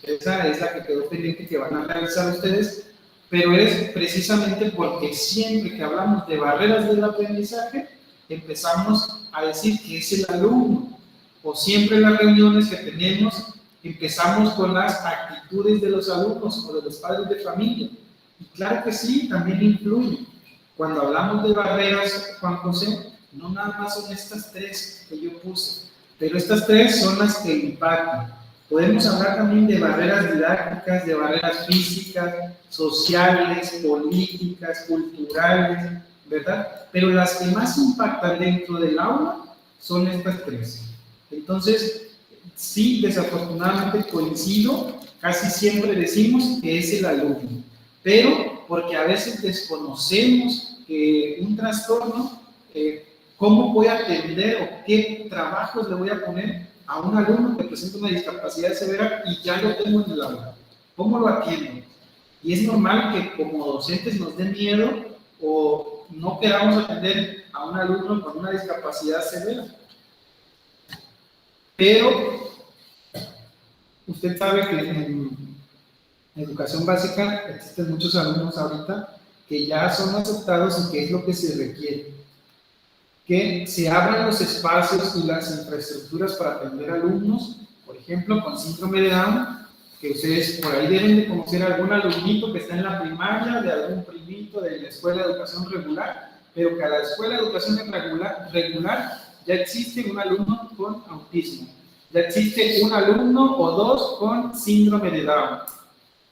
Esa es la que quedó pendiente que van a realizar ustedes, pero es precisamente porque siempre que hablamos de barreras del aprendizaje, empezamos a decir que es el alumno, o siempre en las reuniones que tenemos, empezamos con las actitudes de los alumnos o de los padres de familia. Y claro que sí, también influye. Cuando hablamos de barreras, Juan José, no nada más son estas tres que yo puse, pero estas tres son las que impactan. Podemos hablar también de barreras didácticas, de barreras físicas, sociales, políticas, culturales, ¿verdad? Pero las que más impactan dentro del aula son estas tres. Entonces, sí, desafortunadamente coincido, casi siempre decimos que es el alumno, pero porque a veces desconocemos un trastorno, cómo voy a atender o qué trabajos le voy a poner a un alumno que presenta una discapacidad severa y ya lo tengo en el aula. ¿Cómo lo atiendo? Y es normal que como docentes nos dé miedo o no queramos atender a un alumno con una discapacidad severa. Pero usted sabe que en educación básica existen muchos alumnos ahorita que ya son aceptados y que es lo que se requiere. Que se abran los espacios y las infraestructuras para atender alumnos, por ejemplo, con síndrome de Down, que ustedes por ahí deben de conocer a algún alumnito que está en la primaria, de algún primito de la escuela de educación regular, pero que a la escuela de educación regular ya existe un alumno con autismo, ya existe un alumno o dos con síndrome de Down.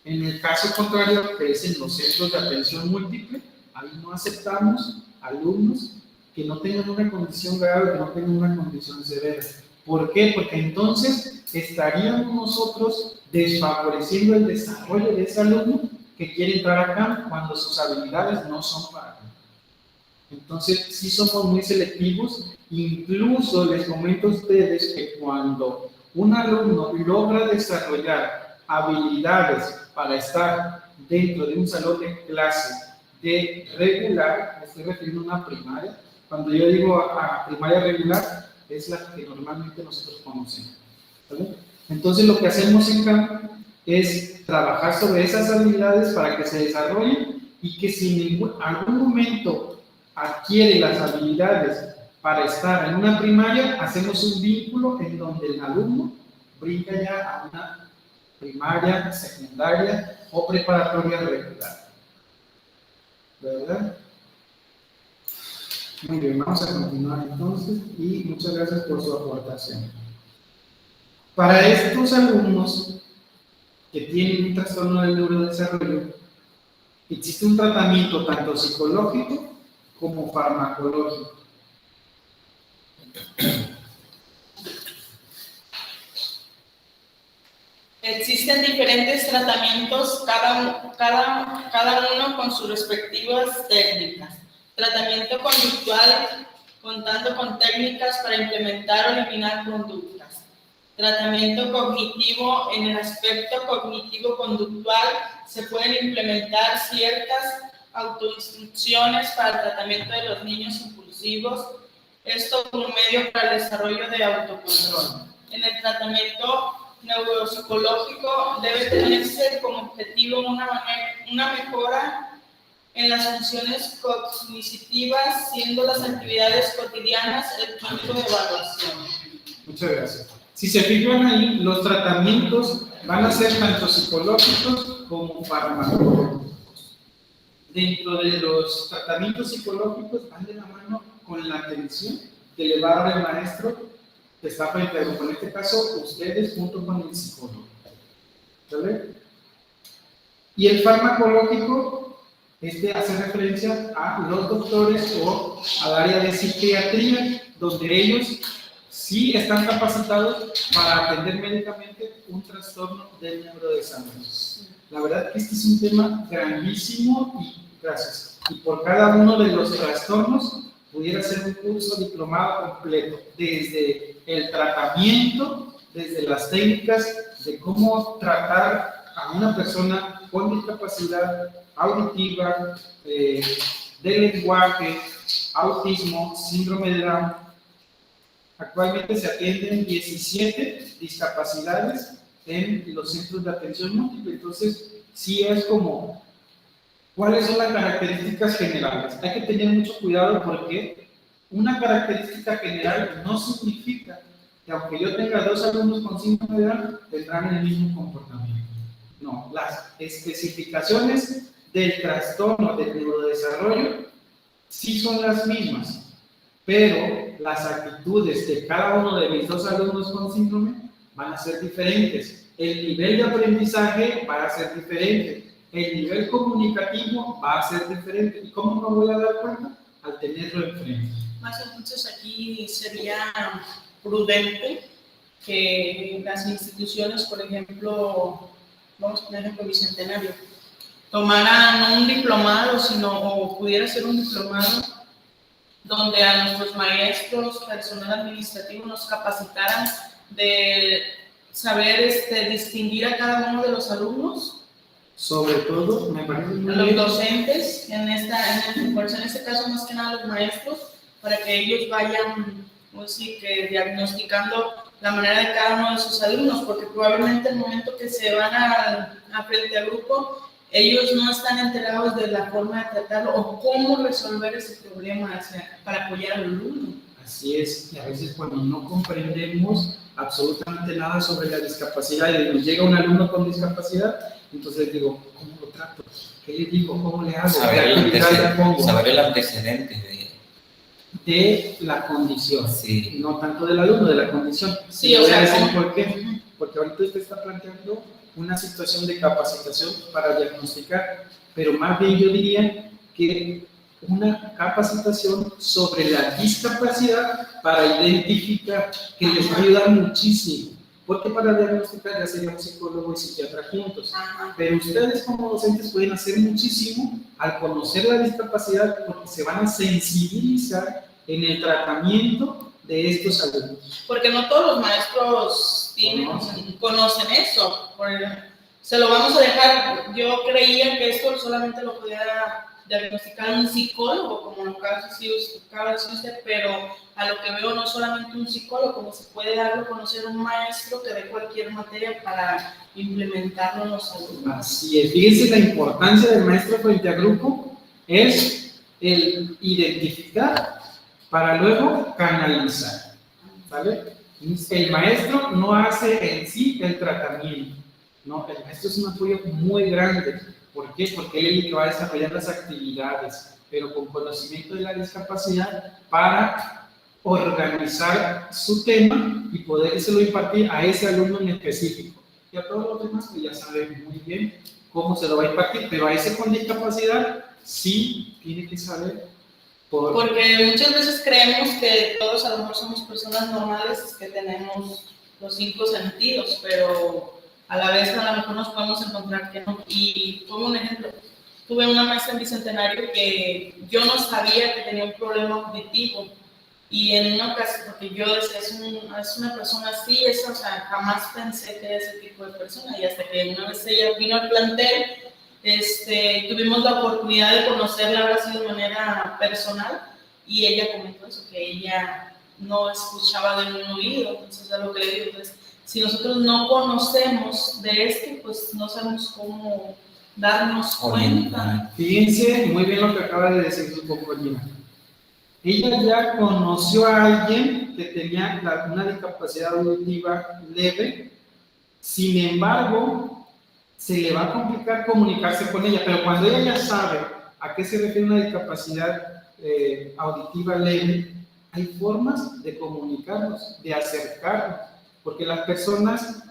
En el caso contrario, que es en los centros de atención múltiple, ahí no aceptamos alumnos que no tengan una condición grave, que no tengan una condición severa. ¿Por qué? Porque entonces estaríamos nosotros desfavoreciendo el desarrollo de ese alumno que quiere entrar acá cuando sus habilidades no son para acá. Entonces, sí somos muy selectivos. Incluso les comento a ustedes que cuando un alumno logra desarrollar habilidades para estar dentro de un salón de clase de regular, me estoy refiriendo a una primaria. Cuando yo digo a primaria regular, es la que normalmente nosotros conocemos. ¿Vale? Entonces, lo que hacemos en CAM es trabajar sobre esas habilidades para que se desarrollen y que si en algún momento adquiere las habilidades para estar en una primaria, hacemos un vínculo en donde el alumno brinca ya a una primaria, secundaria o preparatoria regular. ¿Verdad? Muy bien, vamos a continuar entonces y muchas gracias por su aportación. Para estos alumnos que tienen un trastorno del neurodesarrollo, existe un tratamiento tanto psicológico como farmacológico. Existen diferentes tratamientos, cada uno con sus respectivas técnicas. Tratamiento conductual, contando con técnicas para implementar o eliminar conductas. Tratamiento cognitivo, en el aspecto cognitivo-conductual se pueden implementar ciertas autoinstrucciones para el tratamiento de los niños impulsivos, esto como medio para el desarrollo de autocontrol. En el tratamiento neuropsicológico debe tenerse como objetivo una mejora en las funciones cognitivas, siendo las actividades cotidianas el punto de evaluación. Muchas gracias. Si se fijan ahí, los tratamientos van a ser tanto psicológicos como farmacológicos. Dentro de los tratamientos psicológicos van de la mano con la atención que le va a dar el maestro que está frente a grupo. En este caso, ustedes junto con el psicólogo. ¿Sale? Y el farmacológico hace referencia a los doctores o al área de psiquiatría, donde ellos sí están capacitados para atender médicamente un trastorno del neurodesarrollo. La verdad que este es un tema grandísimo y gracias. Y por cada uno de los trastornos pudiera ser un curso diplomado completo, desde el tratamiento, desde las técnicas de cómo tratar a una persona con discapacidad auditiva, de lenguaje, autismo, síndrome de Down. Actualmente se atienden 17 discapacidades en los centros de atención múltiple. Entonces, sí es como, ¿cuáles son las características generales? Hay que tener mucho cuidado porque una característica general no significa que aunque yo tenga 2 alumnos con síndrome de Down, tendrán el mismo comportamiento. No, las especificaciones del trastorno del neurodesarrollo sí son las mismas, pero las actitudes de cada uno de mis 2 alumnos con síndrome van a ser diferentes. El nivel de aprendizaje va a ser diferente. El nivel comunicativo va a ser diferente. ¿Y cómo me voy a dar cuenta? Al tenerlo enfrente. Más entonces aquí sería prudente que las instituciones, por ejemplo, vamos a poner ejemplo Bicentenario, tomaran no un diplomado, sino, o pudiera ser un diplomado, donde a nuestros maestros, personal administrativo, nos capacitaran de saber distinguir a cada uno de los alumnos. Sobre todo, me parece muy los bien. docentes, en este caso más que nada los maestros, para que ellos vayan, pues sí, que diagnosticando la manera de cada uno de sus alumnos, porque probablemente el momento que se van a frente al grupo, ellos no están enterados de la forma de tratarlo o cómo resolver ese problema para apoyar al alumno. Así es, y a veces cuando no comprendemos absolutamente nada sobre la discapacidad y nos llega un alumno con discapacidad, entonces digo, ¿cómo lo trato? ¿Qué le digo? ¿Cómo le hago? Saber el antecedente de la condición, sí. No tanto del alumno, de la condición. Sí, o sea, ¿cómo? ¿por qué? Porque ahorita usted está planteando una situación de capacitación para diagnosticar, pero más bien yo diría que una capacitación sobre la discapacidad para identificar, que les va a ayudar muchísimo, porque para diagnosticar ya sería un psicólogo y psiquiatra juntos. Pero ustedes como docentes pueden hacer muchísimo al conocer la discapacidad porque se van a sensibilizar en el tratamiento de estos alumnos. Porque no todos los maestros conocen eso. Se lo vamos a dejar. Yo creía que esto solamente lo podía diagnosticar un psicólogo, como lo acaba de decir usted, pero a lo que veo no solamente un psicólogo, como se puede darlo a conocer un maestro que dé cualquier materia para implementarlo en los alumnos. Así es. Fíjense la importancia del maestro frente a grupo es el identificar para luego canalizar, ¿vale? El maestro no hace en sí el tratamiento, no, el maestro es un apoyo muy grande. ¿Por qué? Porque él es el que va a desarrollar las actividades, pero con conocimiento de la discapacidad para organizar su tema y podérselo impartir a ese alumno en específico. Y a todos los demás que ya saben muy bien cómo se lo va a impartir, pero a ese con discapacidad sí tiene que saber. Porque muchas veces creemos que todos a lo mejor somos personas normales que tenemos los 5 sentidos, pero a la vez a lo mejor nos podemos encontrar que no. Y como un ejemplo, tuve una maestra en Bicentenario que yo no sabía que tenía un problema auditivo, y en una ocasión, porque yo decía, es una persona así, o sea, jamás pensé que era ese tipo de persona, y hasta que una vez ella vino al plantel, tuvimos la oportunidad de conocerla ahora sí de manera personal, y ella comentó eso, que ella no escuchaba de un oído. Entonces es lo que le digo, entonces, si nosotros no conocemos de pues no sabemos cómo darnos cuenta. Fíjense muy bien lo que acaba de decir su compañera. Ella ya conoció a alguien que tenía una discapacidad auditiva leve, sin embargo, se le va a complicar comunicarse con ella, pero cuando ella ya sabe a qué se refiere una discapacidad auditiva leve, hay formas de comunicarnos, de acercarnos, porque las personas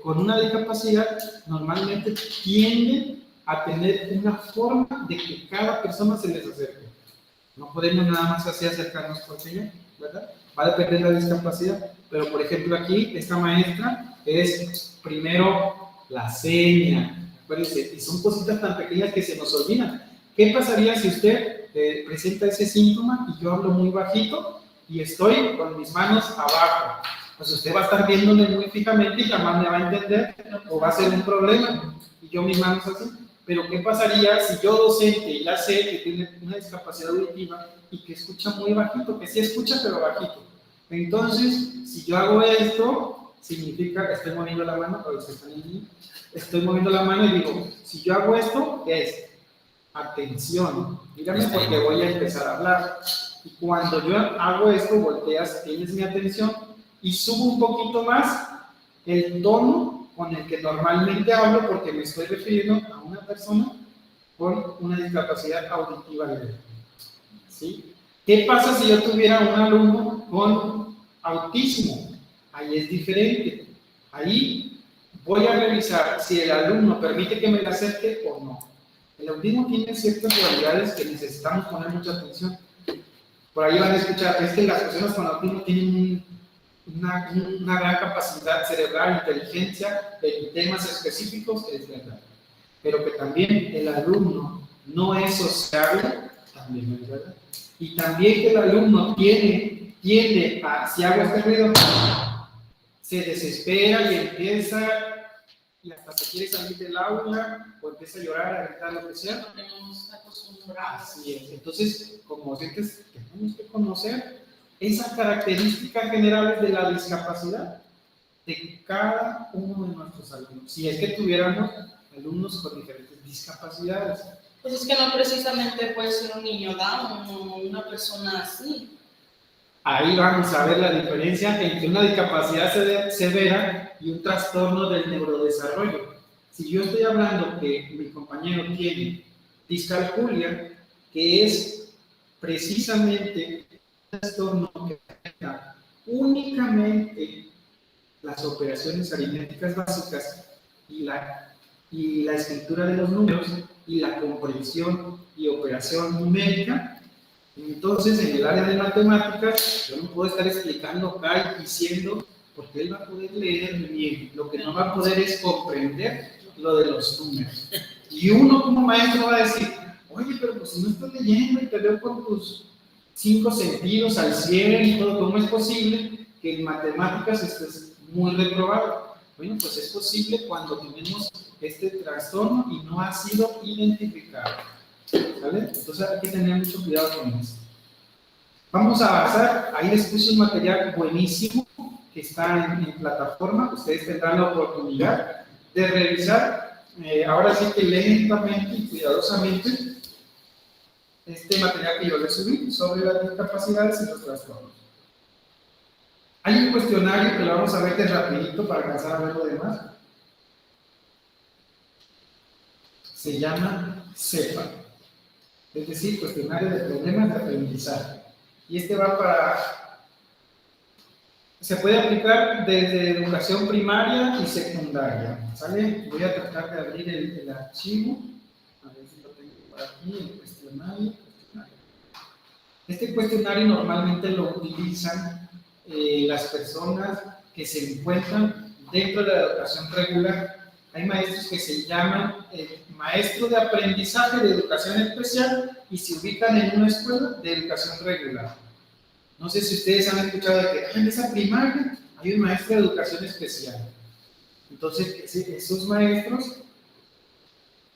con una discapacidad normalmente tienden a tener una forma de que cada persona se les acerque. No podemos nada más así acercarnos por ella, ¿verdad? Va a depender de la discapacidad, pero por ejemplo aquí, esta maestra es primero la seña, acuérdense, y son cositas tan pequeñas que se nos olvidan. ¿Qué pasaría si usted presenta ese síntoma y yo hablo muy bajito y estoy con mis manos abajo? Pues usted va a estar viéndome muy fijamente y jamás me va a entender o va a ser un problema, y yo mis manos así. Pero ¿qué pasaría si yo, docente, ya sé que tiene una discapacidad auditiva y que escucha muy bajito, que sí escucha pero bajito? Entonces, si yo hago esto, significa, estoy moviendo la mano, para los que están ahí, estoy moviendo la mano y digo, si yo hago esto, ¿qué es? Atención, dígame porque voy a empezar a hablar. Y cuando yo hago esto, volteas, tienes mi atención y subo un poquito más el tono con el que normalmente hablo, porque me estoy refiriendo a una persona con una discapacidad auditiva leve. ¿Sí? ¿Qué pasa si yo tuviera un alumno con autismo? Ahí es diferente. Ahí voy a revisar si el alumno permite que me le acerque o no. El autismo tiene ciertas realidades que necesitamos poner mucha atención. Por ahí van a escuchar, es que las personas con autismo tienen una gran capacidad cerebral, inteligencia, en temas específicos, es verdad. Pero que también el alumno no es sociable, también es verdad. Y también que el alumno tiende a, si hago este ruido, se desespera y empieza, y hasta se quiere salir del aula, o empieza a llorar, a gritar, lo que sea. Porque no nos acostumbramos. Así es. Entonces, como docentes, tenemos que conocer esas características generales de la discapacidad de cada uno de nuestros alumnos. Si es que tuviéramos alumnos con diferentes discapacidades. Pues es que no precisamente puede ser un niño Down o una persona así. Ahí vamos a ver la diferencia entre una discapacidad severa y un trastorno del neurodesarrollo. Si yo estoy hablando que mi compañero tiene discalculia, que es precisamente un trastorno que afecta únicamente las operaciones aritméticas básicas y la escritura de los números y la comprensión y operación numérica, entonces en el área de matemáticas yo no puedo estar explicando acá y diciendo, porque él va a poder leer bien, lo que no va a poder es comprender lo de los números. Y uno como maestro va a decir, oye, pero pues si no estás leyendo y te veo con tus 5 sentidos al 100 y todo, ¿cómo es posible que en matemáticas estés muy reprobado? Bueno, pues es posible cuando tenemos este trastorno y no ha sido identificado. ¿Vale? Entonces hay que tener mucho cuidado con esto. Vamos a avanzar. Ahí les puse un material buenísimo que está en plataforma. Ustedes tendrán la oportunidad de revisar. Ahora sí que lentamente y cuidadosamente este material que yo les subí sobre las discapacidades y los trastornos. Hay un cuestionario que lo vamos a ver de rapidito para alcanzar a ver lo demás. Se llama CEPA, es decir, cuestionario de problemas de aprendizaje. Y este va para, se puede aplicar desde educación primaria y secundaria. ¿Sale? Voy a tratar de abrir el archivo, a ver si lo tengo por aquí, el cuestionario. Este cuestionario normalmente lo utilizan las personas que se encuentran dentro de la educación regular. Hay maestros que se llaman maestro de aprendizaje de educación especial y se ubican en una escuela de educación regular. No sé si ustedes han escuchado de que en esa primaria hay un maestro de educación especial. Entonces, esos maestros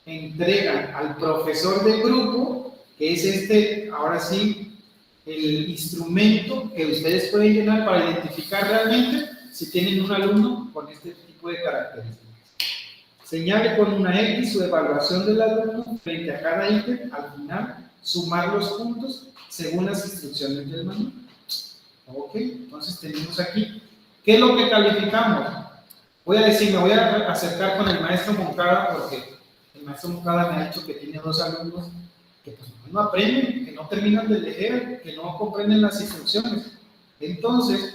entregan al profesor del grupo, que es ahora sí, el instrumento que ustedes pueden llenar para identificar realmente si tienen un alumno con este tipo de características. Señale con una X su evaluación del alumno frente a cada ítem. Al final, sumar los puntos según las instrucciones del manual. Ok, entonces tenemos aquí. ¿Qué es lo que calificamos? Voy a decir, me voy a acercar con el maestro Moncada porque el maestro Moncada me ha dicho que tiene 2 alumnos que pues no aprenden, que no terminan de leer, que no comprenden las instrucciones. Entonces,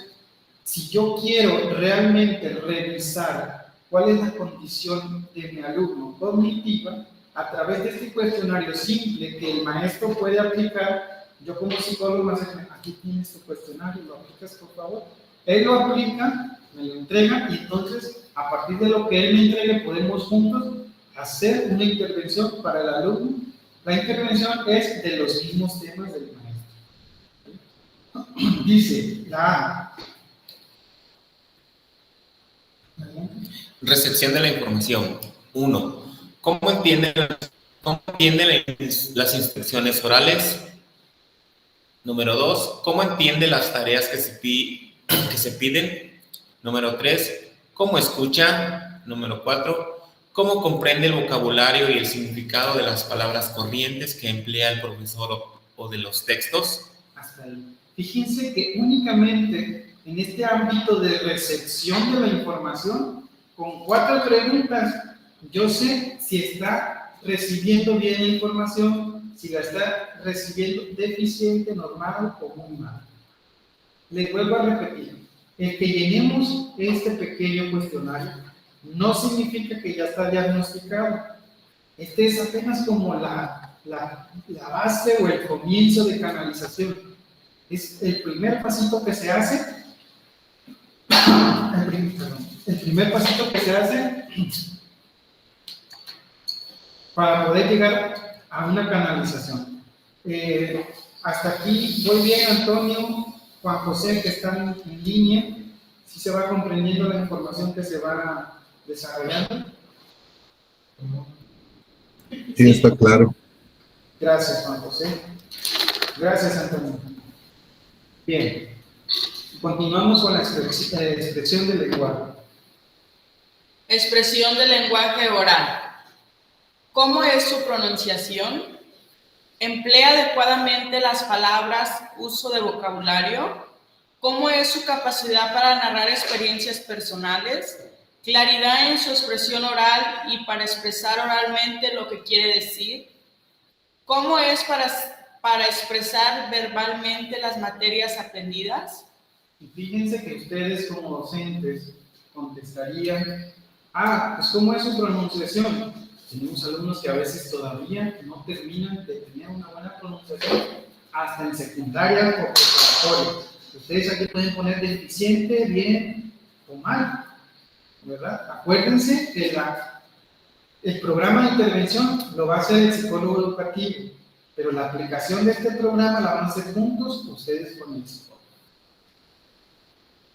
si yo quiero realmente revisar cuál es la condición de mi alumno cognitiva, a través de este cuestionario simple que el maestro puede aplicar, yo como psicólogo me hace, aquí tienes tu cuestionario, lo aplicas por favor. Él lo aplica, me lo entrega y entonces a partir de lo que él me entregue podemos juntos hacer una intervención para el alumno. La intervención es de los mismos temas del maestro. Dice, la Recepción de la información. 1. ¿Cómo entiende las instrucciones orales? Número 2. ¿Cómo entiende las tareas que se piden? Número 3. ¿Cómo escucha? Número 4. ¿Cómo comprende el vocabulario y el significado de las palabras corrientes que emplea el profesor o de los textos? Hasta ahí. Fíjense que únicamente en este ámbito de recepción de la información, con 4 preguntas, yo sé si está recibiendo bien la información, si la está recibiendo deficiente, normal o muy mal. Les vuelvo a repetir, el que llenemos este pequeño cuestionario no significa que ya está diagnosticado. Este es apenas como la base o el comienzo de canalización. Es el primer pasito que se hace. El primer pasito que se hace para poder llegar a una canalización. Hasta aquí voy bien, Antonio, Juan José, que están en línea. ¿Sí se va comprendiendo la información que se va desarrollando? Sí, está claro. Gracias, Juan José. Gracias, Antonio. Bien. Continuamos con la expresión del lenguaje. Expresión del lenguaje oral. ¿Cómo es su pronunciación? ¿Emplea adecuadamente las palabras, uso de vocabulario? ¿Cómo es su capacidad para narrar experiencias personales? ¿Claridad en su expresión oral y para expresar oralmente lo que quiere decir? ¿Cómo es para expresar verbalmente las materias aprendidas? Y fíjense que ustedes como docentes contestarían, pues ¿cómo es su pronunciación? Tenemos alumnos que a veces todavía no terminan de tener una buena pronunciación, hasta en secundaria o preparatoria. Ustedes aquí pueden poner deficiente, bien o mal, ¿verdad? Acuérdense que el programa de intervención lo va a hacer el psicólogo educativo, pero la aplicación de este programa la van a hacer juntos ustedes con el psicólogo.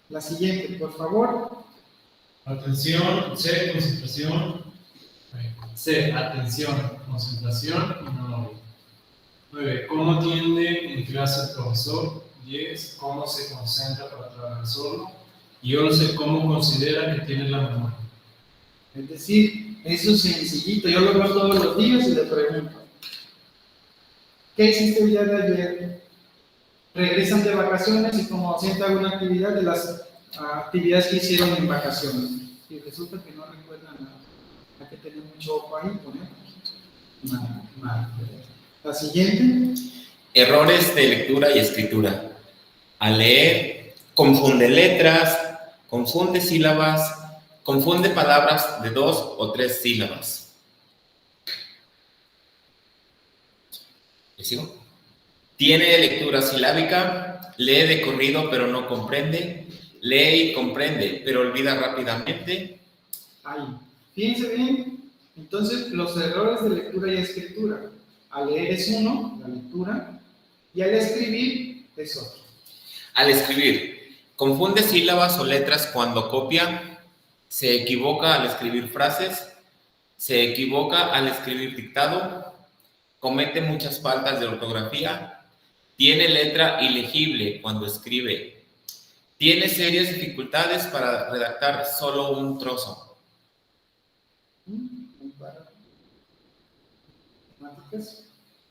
La siguiente, por favor. Atención, C, concentración. C, atención, concentración y memoria. 9. ¿Cómo atiende en clase el profesor? 10. ¿Cómo se concentra para trabajar solo? Y 11. ¿Cómo considera que tiene la memoria? Es decir, eso es sencillito. Yo lo veo todos los días y le pregunto, ¿qué hiciste el día de ayer? Regresan de vacaciones y como siempre hago una actividad de las actividades que hicieron en vacaciones. Y resulta que no recuerdan nada. Hay que tener mucho ojo ahí, ponemos. Mal. La siguiente. Errores de lectura y escritura. Al leer, confunde letras, confunde sílabas, confunde palabras de 2 o 3 sílabas. ¿Le sigo? Tiene lectura silábica, lee de corrido pero no comprende, lee y comprende pero olvida rápidamente. Ahí. Fíjense bien. Entonces, los errores de lectura y escritura. Al leer es uno, la lectura, y al escribir es otro. Al escribir, confunde sílabas o letras cuando copia, se equivoca al escribir frases, se equivoca al escribir dictado, comete muchas faltas de ortografía, tiene letra ilegible cuando escribe, tiene serias dificultades para redactar solo un trozo. matemáticas.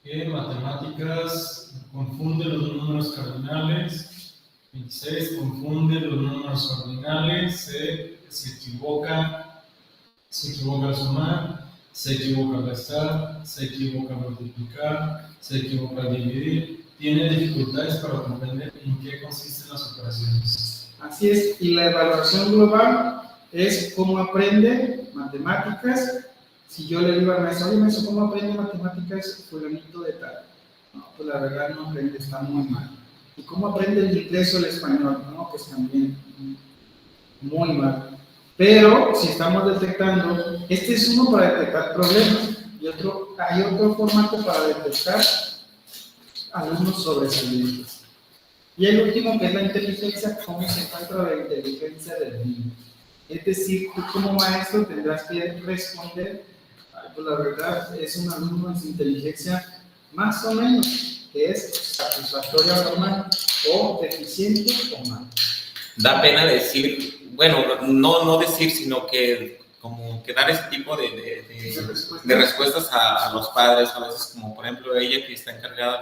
En matemáticas confunde los números cardinales. 26, confunde los números cardinales, se equivoca al sumar, se equivoca al restar, se equivoca al multiplicar, se equivoca al dividir. Tiene dificultades para comprender en qué consisten las operaciones. Así es, y la evaluación global es cómo aprende matemáticas. Si yo le digo al maestro, oye maestro, ¿cómo aprende matemáticas fulanito de tal? No, pues la verdad no aprende, está muy mal. ¿Y cómo aprende el inglés o el español? No, pues también muy mal. Pero si estamos detectando, este es uno para detectar problemas y hay otro formato para detectar alumnos sobresalientes. Y el último, que es la inteligencia, cómo se encuentra la inteligencia del niño. Es decir, tú como maestro tendrás que responder, pues la verdad es un alumno en inteligencia más o menos, que es satisfactoria o normal, o deficiente o mal. Da pena decir, bueno, no decir, sino que como que dar ese tipo de respuestas a los padres, a veces como por ejemplo ella que está encargada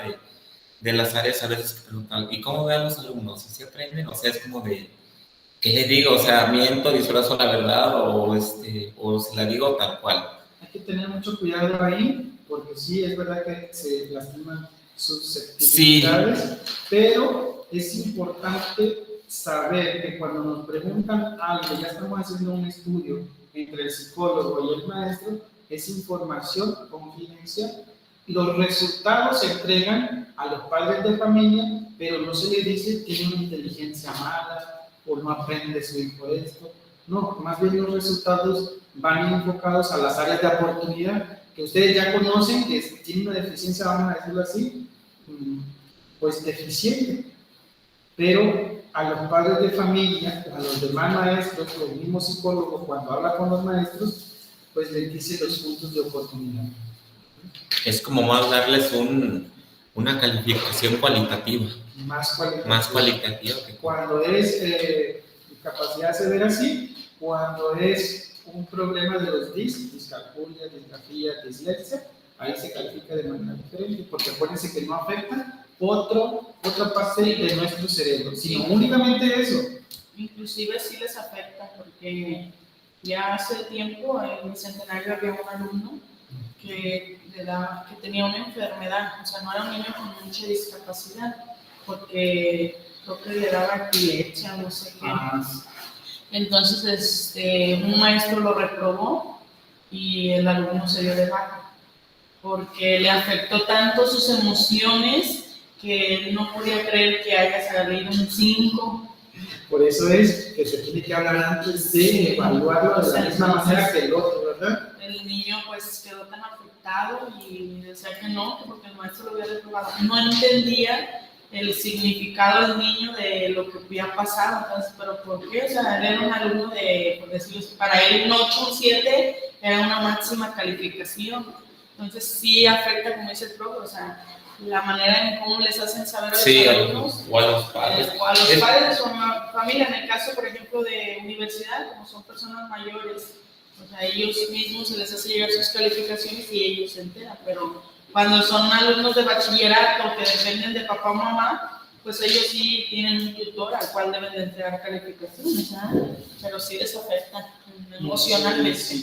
de las áreas, a veces que preguntan, ¿y cómo ven los alumnos? ¿Si aprenden? O sea, es como de, ¿qué les digo? O sea, miento, disfrazo la verdad o se la digo tal cual. Hay que tener mucho cuidado ahí, porque sí, es verdad que se lastiman susceptibilidades, sí, pero es importante saber que cuando nos preguntan algo, ya estamos haciendo un estudio entre el psicólogo y el maestro, es información confidencial. Los resultados se entregan a los padres de familia, pero no se les dice que tiene una inteligencia mala o no aprende su hijo esto. No, más bien los resultados van enfocados a las áreas de oportunidad que ustedes ya conocen, que tienen una deficiencia, vamos a decirlo así, pues deficiente. Pero a los padres de familia, a los demás maestros, el mismo psicólogo, cuando habla con los maestros, pues les dice los puntos de oportunidad. Es como más darles una calificación cualitativa. Más cualitativa. Que cuando es capacidad severa, sí. Cuando es un problema de los discalculia, disgrafía, dislexia, ahí se califica de manera diferente, porque acuérdense que no afecta otra parte de nuestro cerebro, sino únicamente eso. Inclusive sí les afecta, porque ya hace tiempo en mi centenario había un alumno que tenía una enfermedad, o sea, no era un niño con mucha discapacidad, porque creo que le daba epilepsia o no sé qué. Entonces, un maestro lo reprobó y el alumno se dio de baja, porque le afectó tanto sus emociones que él no podía creer que haya salido un 5. Por eso es que se tiene que hablar antes de evaluarlo de la misma manera que el otro, ¿verdad? El niño pues quedó tan afectado y decía que no, porque el maestro lo había reprobado. No entendía el significado del niño de lo que había pasado. Entonces, ¿pero por qué? O sea, él era un alumno de, por decirlo así, para él un 8, un 7 era una máxima calificación. Entonces sí afecta, como dice el profe, o sea, la manera en cómo les hacen saber a los alumnos, o a los padres. O a los padres de su familia. En el caso, por ejemplo, de universidad, como son personas mayores, o sea, ellos mismos se les hace llegar sus calificaciones y ellos se enteran, pero cuando son alumnos de bachillerato que dependen de papá o mamá, pues ellos sí tienen un tutor al cual deben de entregar calificaciones, ¿no? Pero sí les afecta emocionalmente.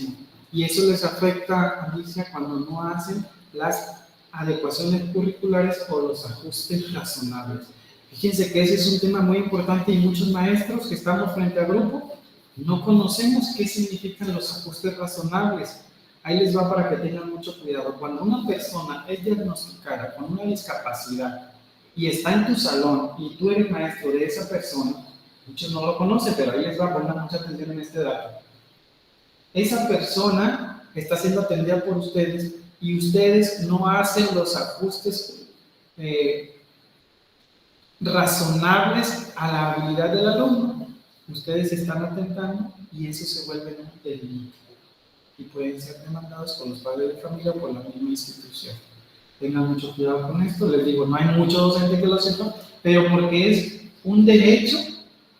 Y eso les afecta, Alicia, cuando no hacen las adecuaciones curriculares o los ajustes razonables. Fíjense que ese es un tema muy importante y muchos maestros que estamos frente al grupo no conocemos qué significan los ajustes razonables. Ahí les va para que tengan mucho cuidado. Cuando una persona es diagnosticada con una discapacidad y está en tu salón y tú eres maestro de esa persona, muchos no lo conocen, pero ahí les va a poner mucha atención en este dato. Esa persona está siendo atendida por ustedes y ustedes no hacen los ajustes razonables a la habilidad del alumno. Ustedes están atentando y eso se vuelve un delito y pueden ser demandados por los padres de familia o por la misma institución. Tengan mucho cuidado con esto. Les digo, no hay mucho docente que lo sepa, pero porque es un derecho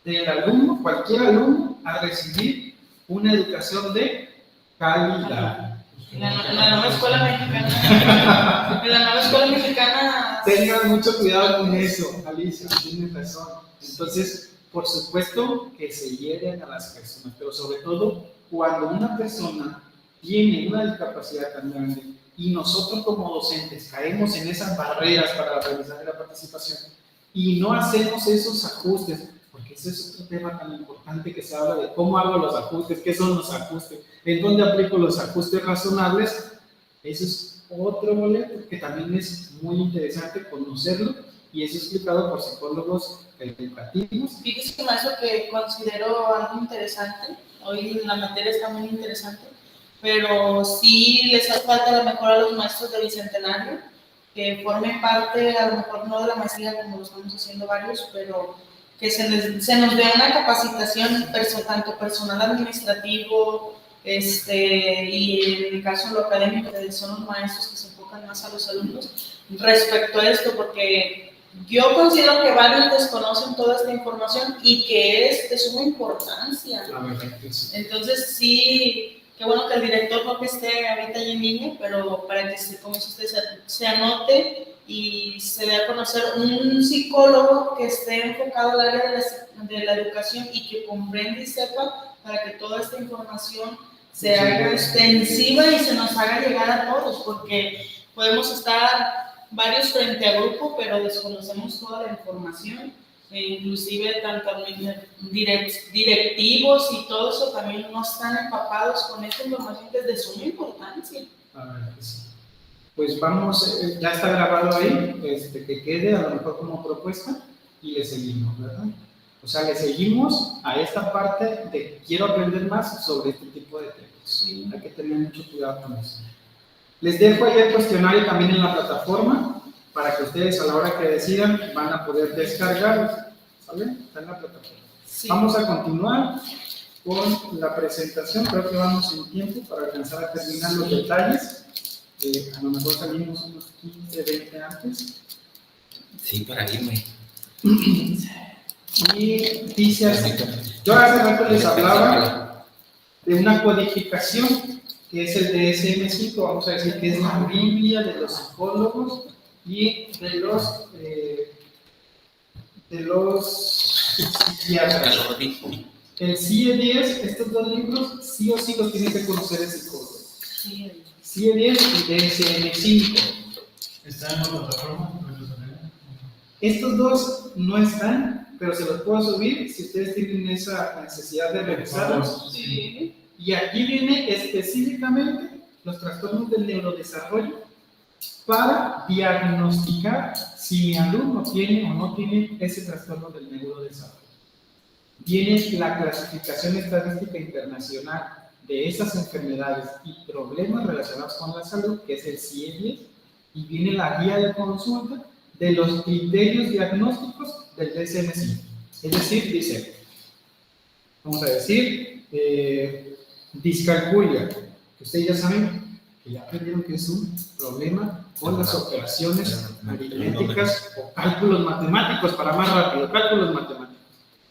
del alumno, cualquier alumno, a recibir una educación de calidad. En la nueva escuela mexicana. En la nueva escuela mexicana. Tengan mucho cuidado con eso, Alicia, tienes razón. Entonces, por supuesto que se hieren a las personas, pero sobre todo cuando una persona tiene una discapacidad tan grande y nosotros como docentes caemos en esas barreras para la realización de la participación y no hacemos esos ajustes, porque ese es otro tema tan importante que se habla de cómo hago los ajustes, qué son los ajustes, en dónde aplico los ajustes razonables. Eso es otro boleto que también es muy interesante conocerlo y es explicado por psicólogos educativos. Fíjese, maestro, que considero algo interesante. Hoy la materia está muy interesante, pero sí les hace falta a lo mejor a los maestros de Bicentenario que formen parte, a lo mejor no de la maestría como lo estamos haciendo varios, pero que se nos dé una capacitación tanto personal administrativo, y en el caso de lo académico, que son los maestros que se enfocan más a los alumnos, respecto a esto, porque yo considero que varios desconocen toda esta información y que es de suma importancia. Entonces, sí, qué bueno que el director no que esté ahorita allí en línea, pero para que, como dice usted, se anote y se dé a conocer un psicólogo que esté enfocado al área de la educación y que comprenda y sepa para que toda esta información se haga extensiva y se nos haga llegar a todos, porque podemos estar varios frente a grupo, pero desconocemos toda la información, inclusive tanto directivos y todo eso también no están empapados con esta información que es de suma importancia. Pues vamos, ya está grabado ahí, que quede a lo mejor como propuesta y le seguimos, ¿verdad? O sea, le seguimos a esta parte de quiero aprender más sobre este tipo de temas. Sí. Hay que tener mucho cuidado con eso. Les dejo ahí el cuestionario también en la plataforma para que ustedes a la hora que decidan van a poder descargarlo. ¿Sale? Está en la plataforma. Sí. Vamos a continuar con la presentación. Creo que vamos en tiempo para alcanzar a terminar los detalles. A lo mejor salimos unos 15, 20 antes. Sí, para irme. Y dice así, yo hace rato les hablaba de una codificación que es el DSM-5, vamos a decir que es la Biblia de los psicólogos y de los psiquiatras. El CIE-10, estos dos libros sí o sí los tiene que conocer el psicólogo. CIE-10 y DSM-5. ¿Están en la plataforma? Estos dos no están, pero se los puedo subir si ustedes tienen esa necesidad de revisarlos. Sí. Y aquí viene específicamente los trastornos del neurodesarrollo para diagnosticar si mi alumno tiene o no tiene ese trastorno del neurodesarrollo. Viene la clasificación estadística internacional de esas enfermedades y problemas relacionados con la salud, que es el CIE-10, y viene la guía de consulta de los criterios diagnósticos del DSM-5. Es decir, dice, vamos a decir, discalculia, que ustedes ya saben, que ya aprendieron que es un problema con las operaciones aritméticas o cálculos matemáticos, para más rápido, cálculos matemáticos.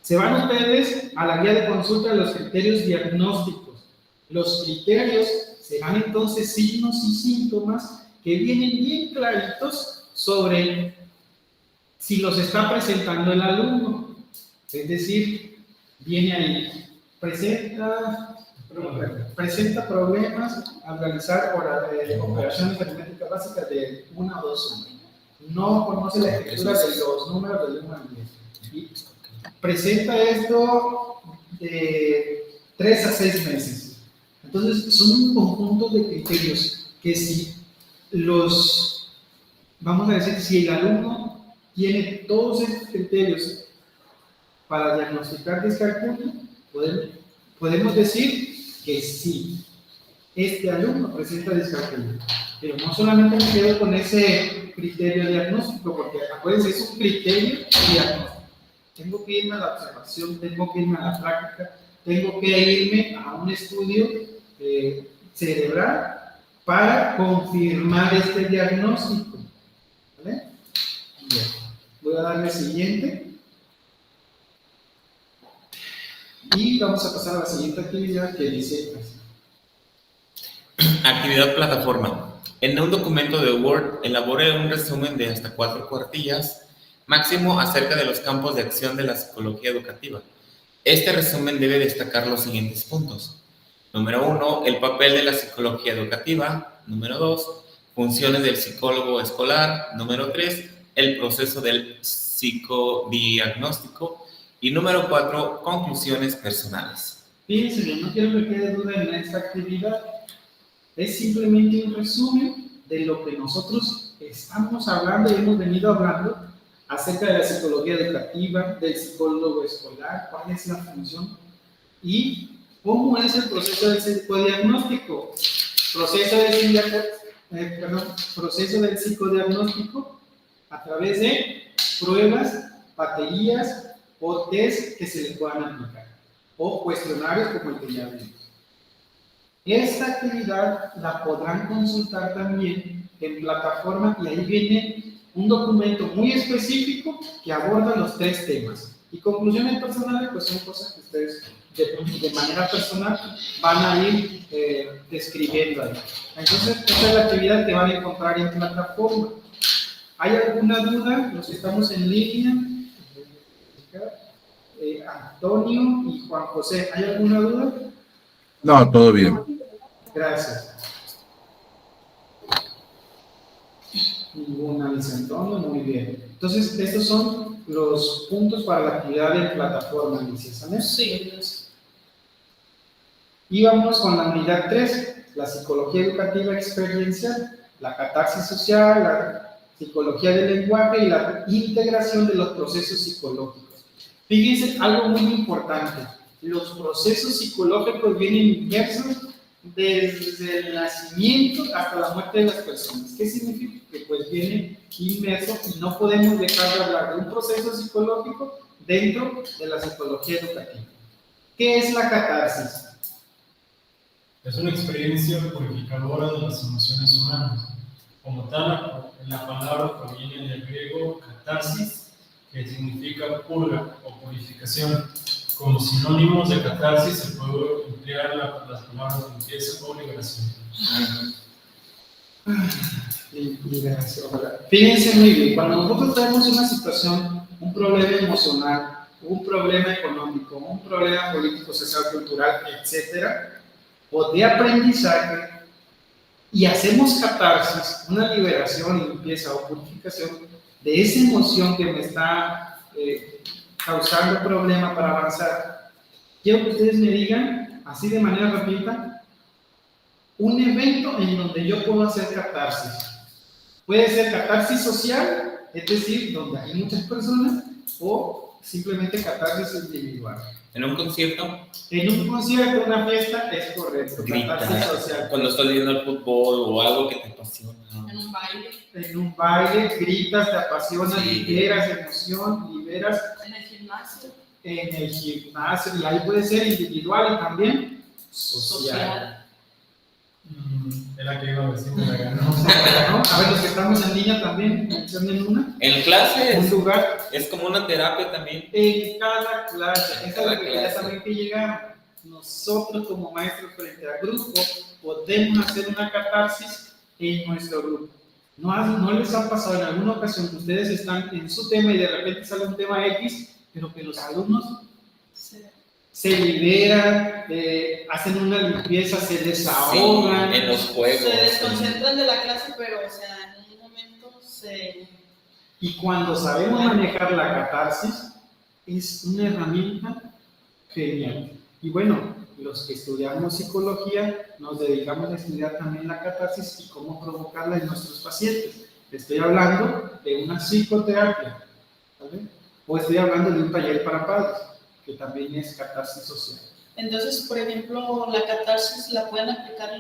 Se van ustedes a la guía de consulta de los criterios diagnósticos. Los criterios serán entonces signos y síntomas que vienen bien claritos sobre si los está presentando el alumno. Es decir, viene ahí, presenta problemas al realizar operaciones aritméticas básicas de 1 o 2 números. No conoce la escritura de los números del 1 al 10. Y presenta esto de 3 a 6 meses. Entonces, son un conjunto de criterios que si vamos a decir, si el alumno tiene todos estos criterios para diagnosticar discalculia, podemos decir que sí, este alumno presenta discalculia. Pero no solamente me quedo con ese criterio diagnóstico, porque acuérdense, es un criterio diagnóstico. Tengo que irme a la observación, tengo que irme a la práctica, tengo que irme a un estudio cerebral para confirmar este diagnóstico. ¿Vale? Bien. Voy a darle siguiente. Y vamos a pasar a la siguiente actividad que dice así. Actividad plataforma. En un documento de Word, elabore un resumen de hasta 4 cuartillas máximo acerca de los campos de acción de la psicología educativa. Este resumen debe destacar los siguientes puntos. Número 1, el papel de la psicología educativa. Número 2, funciones del psicólogo escolar. Número 3, el proceso del psicodiagnóstico. Y número 4, conclusiones personales. Fíjense bien, no quiero que quede duda en esta actividad. Es simplemente un resumen de lo que nosotros estamos hablando y hemos venido hablando acerca de la psicología educativa, del psicólogo escolar, cuál es la función y cómo es el proceso del psicodiagnóstico. Proceso del psicodiagnóstico a través de pruebas, baterías o test que se le puedan aplicar, o cuestionarios como el que ya vimos. Esta actividad la podrán consultar también en plataforma y ahí viene un documento muy específico que aborda los 3 temas. Y conclusiones personales, pues son cosas que ustedes de manera personal van a ir describiendo ahí. Entonces, esta es la actividad que van a encontrar en plataforma. ¿Hay alguna duda? Los que estamos en línea, Antonio y Juan José, ¿hay alguna duda? No, todo bien. Gracias. Ninguna, dice Antonio, muy bien. Entonces, estos son los puntos para la actividad en plataforma, Alicia, ¿sabes? Sí. Y vamos con la unidad 3, la psicología educativa experiencial, la catarsis social, la psicología del lenguaje y la integración de los procesos psicológicos. Fíjense algo muy importante, los procesos psicológicos vienen inmersos desde el nacimiento hasta la muerte de las personas. ¿Qué significa? Que pues viene inmerso y no podemos dejar de hablar de un proceso psicológico dentro de la psicología educativa. ¿Qué es la catarsis? Es una experiencia purificadora de las emociones humanas. Como tal, la palabra proviene del griego catarsis, que significa purga o purificación. Como sinónimos de catarsis se puede emplear las palabras limpieza o liberación. Fíjense muy bien, cuando nosotros tenemos una situación, un problema emocional, un problema económico, un problema político, social, cultural, etcétera, o de aprendizaje, y hacemos catarsis, una liberación, limpieza o purificación de esa emoción que me está causando problema para avanzar. Quiero que ustedes me digan, así de manera rápida, un evento en donde yo puedo hacer catarsis. Puede ser catarsis social, es decir, donde hay muchas personas, o simplemente catarsis individual. ¿En un concierto? En un concierto, una fiesta, es correcto, catarsis Gritas. social. Cuando estás viendo el fútbol o algo que te apasiona. En un baile. En un baile, gritas, te apasiona, Sí. liberas emoción, liberas En el gimnasio. en el gimnasio, y ahí puede ser individual y también social. Es la que iba a decir, me la ganó. ¿No? A ver, los que estamos en línea también, mencionen una. En clase Un lugar es como una terapia también. en cada clase. Esa es Cada la que ya clase. saben que llegaron. Nosotros como maestros frente al grupo podemos hacer una catarsis en nuestro grupo. ¿No les ha pasado en alguna ocasión que ustedes están en su tema y de repente sale un tema X, pero que los alumnos Sí. se liberan, hacen una limpieza, se desahogan? Sí, en los juegos. Se desconcentran de la clase, pero, o sea, en un momento se... Y cuando sabemos manejar la catarsis, es una herramienta genial. Y bueno, los que estudiamos psicología nos dedicamos a estudiar también la catarsis y cómo provocarla en nuestros pacientes. Estoy hablando de una psicoterapia, ¿vale? O estoy hablando de un taller para padres, que también es catarsis social. Entonces, por ejemplo, la catarsis la pueden aplicar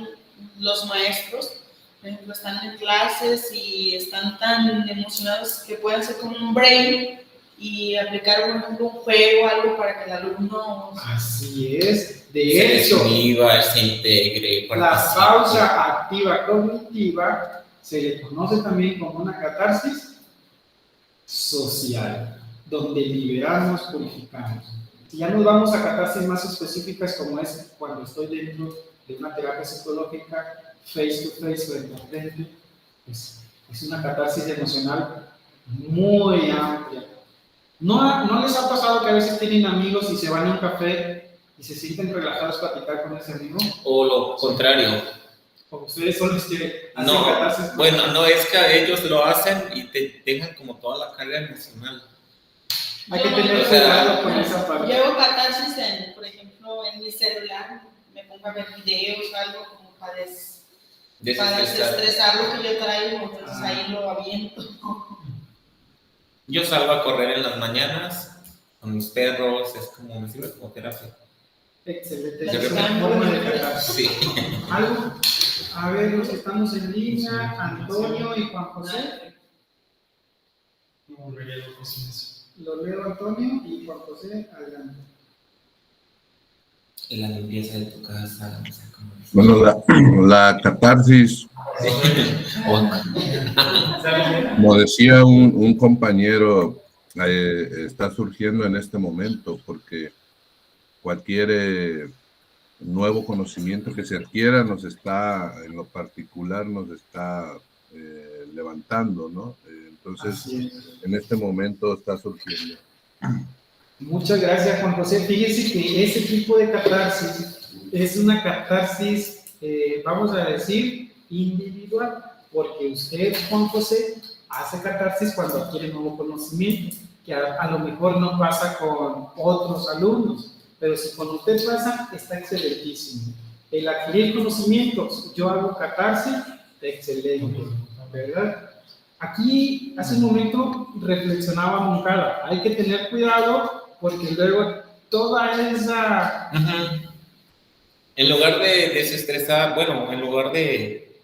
los maestros. Por ejemplo, están en clases y están tan emocionados que pueden hacer como un break y aplicar, por ejemplo, un juego, algo para que el alumno... Así es. De Se hecho, desinhiba, se integre. la participe. pausa activa cognitiva se le conoce también como una catarsis social, donde liberamos, purificamos. Si ya nos vamos a catarsis más específicas, como es cuando estoy dentro de una terapia psicológica face to face, frente a frente, es una catarsis emocional muy amplia. ¿No les ha pasado que a veces tienen amigos y se van a un café y se sienten relajados a platicar con ese amigo? O lo contrario. ¿O ustedes son los que hacen No, catarsis? bueno, no es que ellos lo hacen y te dejan como toda la carga emocional. Hay que tener cuidado con esa parte. Yo hago catarsis, por ejemplo, en mi celular. Me pongo a ver videos o algo como para desestresar lo que yo traigo. Entonces ahí lo aviento. Yo salgo a correr en las mañanas con mis perros, es como, me sirve como terapia. Excelente. Yo Es creo una que- forma de catarsis. Sí. ¿Algo? A ver, los que estamos en línea, Antonio y Juan José. No volvería loco sin eso. Lo leo, Antonio y Juan José, adelante. Y la limpieza de tu casa, no sé cómo es. Bueno, la catarsis, como decía un compañero, está surgiendo en este momento porque cualquier nuevo conocimiento que se adquiera en lo particular, nos está levantando, ¿no? Entonces, en este momento está surgiendo. Muchas gracias, Juan José. Fíjese que ese tipo de catarsis es una catarsis, vamos a decir, individual, porque usted, Juan José, hace catarsis cuando adquiere nuevo conocimiento, que a lo mejor no pasa con otros alumnos, pero si con usted pasa, está excelentísimo. El adquirir conocimientos, yo hago catarsis, excelente, ¿verdad? Aquí, hace un momento, reflexionaba Moncada, hay que tener cuidado porque luego toda esa... Ajá. En lugar de desestresar, bueno, en lugar de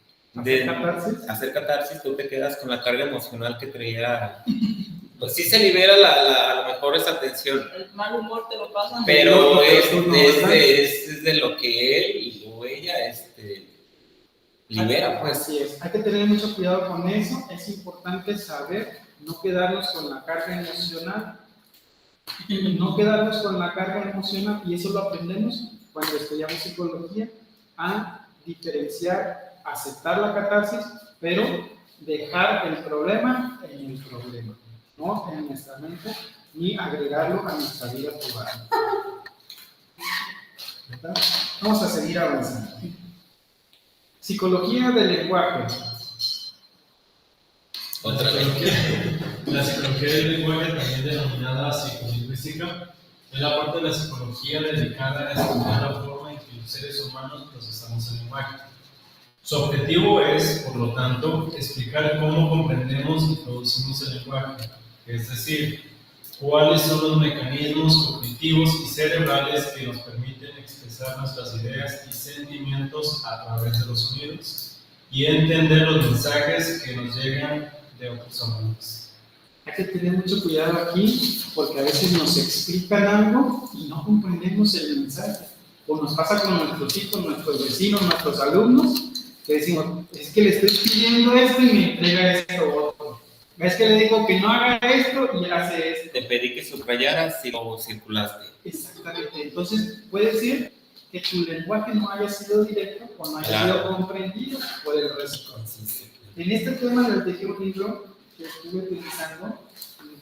hacer catarsis, tú te quedas con la carga emocional que traía. Pues sí se libera a lo mejor esa tensión, El mal humor te lo pasan. pero es de lo que él o ella libera, pues. Así es, hay que tener mucho cuidado con eso, es importante saber no quedarnos con la carga emocional, y eso lo aprendemos cuando estudiamos psicología, a diferenciar, aceptar la catarsis, pero dejar el problema en el problema, no en nuestra mente, ni agregarlo a nuestra vida privada. ¿Verdad? Vamos a seguir avanzando. Psicología del lenguaje. Otra vez. La psicología del lenguaje, también denominada psicolingüística, es la parte de la psicología dedicada a estudiar la forma en que los seres humanos procesamos el lenguaje. Su objetivo es, por lo tanto, explicar cómo comprendemos y producimos el lenguaje, es decir, cuáles son los mecanismos cognitivos y cerebrales que nos permiten expresar nuestras ideas y sentimientos a través de los sonidos y entender los mensajes que nos llegan de otros sonidos. Hay que tener mucho cuidado aquí porque a veces nos explican algo y no comprendemos el mensaje. O nos pasa con nuestros hijos, nuestros vecinos, nuestros alumnos, que decimos, es que le estoy pidiendo esto y me entrega esto o otro. Es que le digo que no haga esto y él hace esto. Te pedí que subrayaras y lo circulaste. Exactamente. Entonces, puede ser que tu lenguaje no haya sido directo o no haya sido comprendido por el resto. En este tema les dejé un libro que estuve utilizando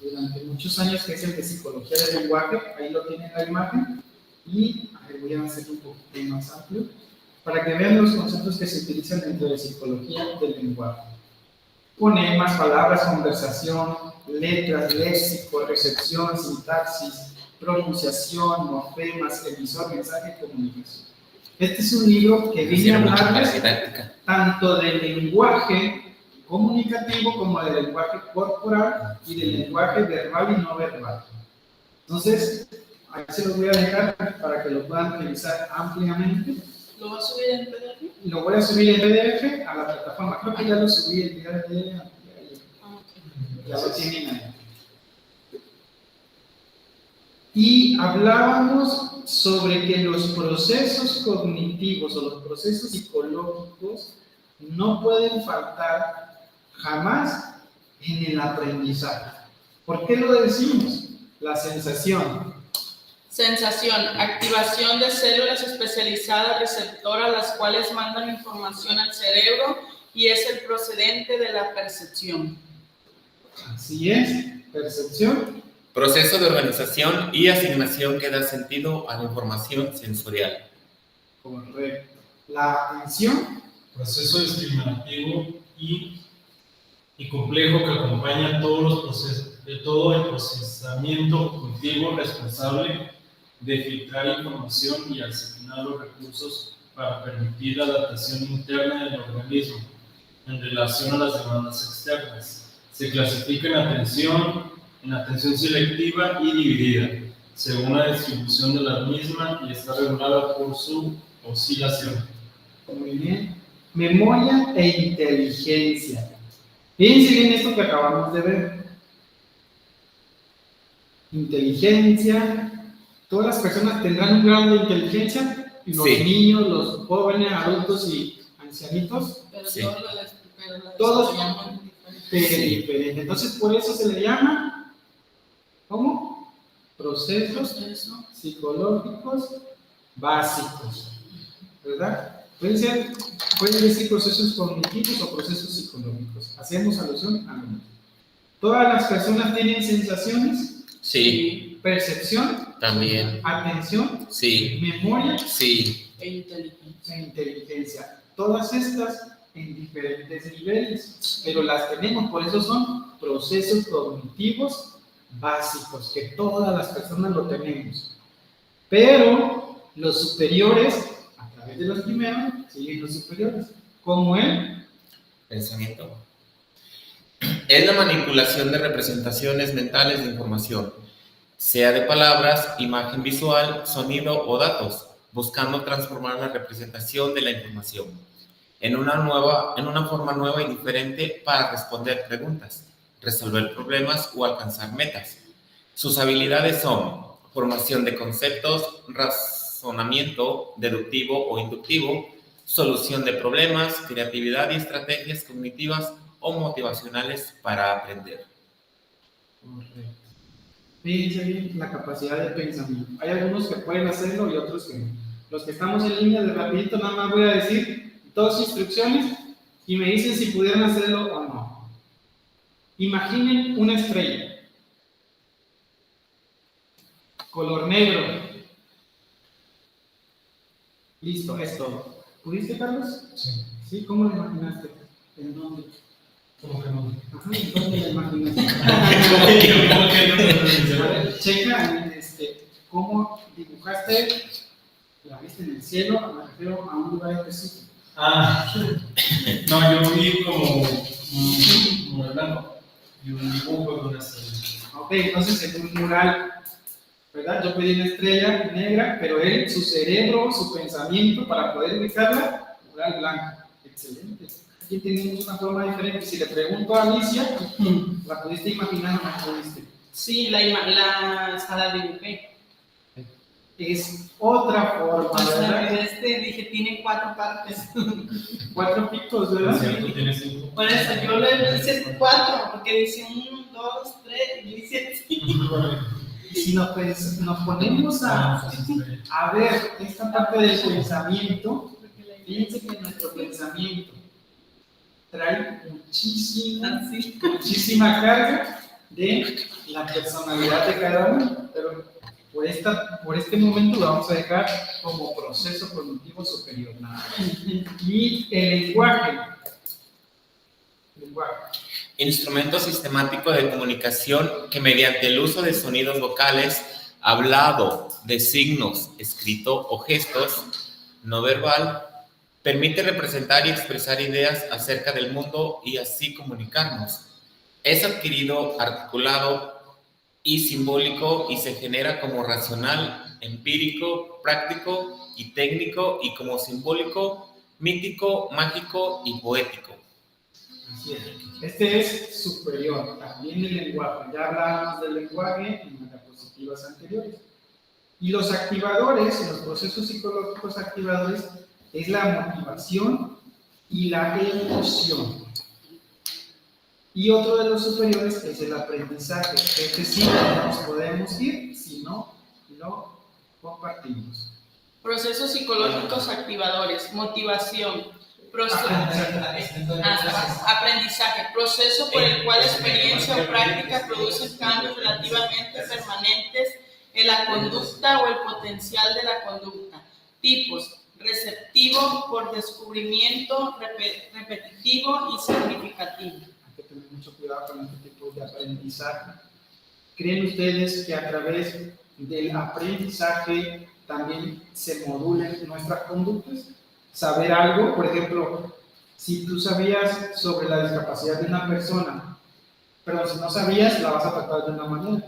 durante muchos años, que es el de Psicología del Lenguaje. Ahí lo tienen la imagen. Y voy a hacerlo un poquito más amplio para que vean los conceptos que se utilizan dentro de Psicología del Lenguaje. Fonemas, palabras, conversación, letras, léxico, recepción, sintaxis, pronunciación, morfemas, emisor, mensaje, comunicación. Este es un libro que viene a hablarles tanto del lenguaje comunicativo como del lenguaje corporal y del lenguaje verbal y no verbal. Entonces, ahí se los voy a dejar para que lo puedan revisar ampliamente. ¿Lo vas a subir en PDF? Lo voy a subir en PDF a la plataforma. Creo que ya lo subí el día de ayer. Ya lo tienen ahí. Y hablábamos sobre que los procesos cognitivos o los procesos psicológicos no pueden faltar jamás en el aprendizaje. ¿Por qué lo decimos? La sensación, Sensación, activación de células especializadas receptoras, las cuales mandan información al cerebro y es el procedente de la percepción. Así es, percepción. Proceso de organización y asignación que da sentido a la información sensorial. Correcto. La atención. Proceso discriminativo y complejo que acompaña todos los procesos, de todo el procesamiento cognitivo responsable de filtrar información y asignar los recursos para permitir la adaptación interna del organismo en relación a las demandas externas. Se clasifica en atención selectiva y dividida, según la distribución de la misma y está regulada por su oscilación. Muy bien. Memoria e inteligencia. Fíjense bien esto que acabamos de ver. Inteligencia. Todas las personas tendrán un grado de inteligencia. Los Sí. niños, los jóvenes, adultos y ancianitos. Pero Sí. Todos llaman diferente. Entonces, por eso se le llama, ¿cómo? Procesos proceso. psicológicos básicos, ¿verdad? Pueden decir procesos cognitivos o procesos psicológicos. Hacemos alusión a lo mismo. Todas las personas tienen sensaciones, Sí, percepción, también. atención, Sí, memoria sí. E inteligencia. e inteligencia. Todas estas en diferentes niveles, pero las tenemos, por eso son procesos cognitivos básicos, que todas las personas lo tenemos. Pero los superiores, a través de los primeros, siguen los superiores, como el Pensamiento. Es la manipulación de representaciones mentales de información, sea de palabras, imagen visual, sonido o datos, buscando transformar la representación de la información en una forma nueva y diferente para responder preguntas, resolver problemas o alcanzar metas. Sus habilidades son formación de conceptos, razonamiento deductivo o inductivo, solución de problemas, creatividad y estrategias cognitivas o motivacionales para aprender. correcto. Fíjense bien la capacidad de pensamiento. Hay algunos que pueden hacerlo y otros que no. Los que estamos en línea de rapidito, nada más voy a decir 2 instrucciones y me dicen si pudieran hacerlo o no. Imaginen una estrella. Color negro. Listo, es todo. ¿Pudiste, Carlos? Sí. ¿Sí? ¿Cómo lo imaginaste? ¿En dónde? ¿Cómo que no? Ajá, ¿en dónde lo imaginaste? ¿Cómo que no? A ver, checa cómo dibujaste, la viste en el cielo, me refiero a un lugar específico. No, yo vi como blanco y un dibujo con una estrella. Ok, entonces en un mural, ¿verdad? Yo pedí una estrella negra, pero él, su cerebro, su pensamiento, para poder ubicarla, mural blanco. Excelente. Aquí tenemos una forma diferente. Si le pregunto a Alicia, ¿la pudiste imaginar o no pudiste? Sí, la sala dibujé. Es otra forma, ¿verdad? Dije, tiene 4 partes. 4 picos, ¿Es ¿verdad? cierto? ¿Tienes 5? Por eso yo le hice 4, porque dice 1, 2, 3, y dice así. Y si nos ponemos a ver esta parte del pensamiento, fíjense que nuestro pensamiento trae muchísima carga de la personalidad de cada uno, pero por este momento lo vamos a dejar como proceso cognitivo superior. Y el lenguaje. Instrumento sistemático de comunicación que mediante el uso de sonidos vocales, hablado, de signos, escrito o gestos no verbal, permite representar y expresar ideas acerca del mundo y así comunicarnos. Es adquirido, articulado y simbólico y se genera como racional, empírico, práctico y técnico y como simbólico, mítico, mágico y poético. Así es. Este es superior, también el lenguaje. Ya hablábamos del lenguaje en las diapositivas anteriores. Y los activadores, los procesos psicológicos activadores, es la motivación y la emoción. Y otro de los superiores es el aprendizaje. Este sí nos podemos ir si no lo Compartimos. Procesos psicológicos activadores, motivación, aprendizaje, proceso por el cual experiencia o práctica producen cambios relativamente permanentes en la conducta o el potencial de la conducta. Tipos: receptivo, por descubrimiento, repetitivo y significativo. Hay que tener mucho cuidado con este tipo de aprendizaje. ¿Creen ustedes que a través del aprendizaje también se modulen nuestras conductas? Saber algo, por ejemplo, si tú sabías sobre la discapacidad de una persona, pero si no sabías, la vas a tratar de una manera.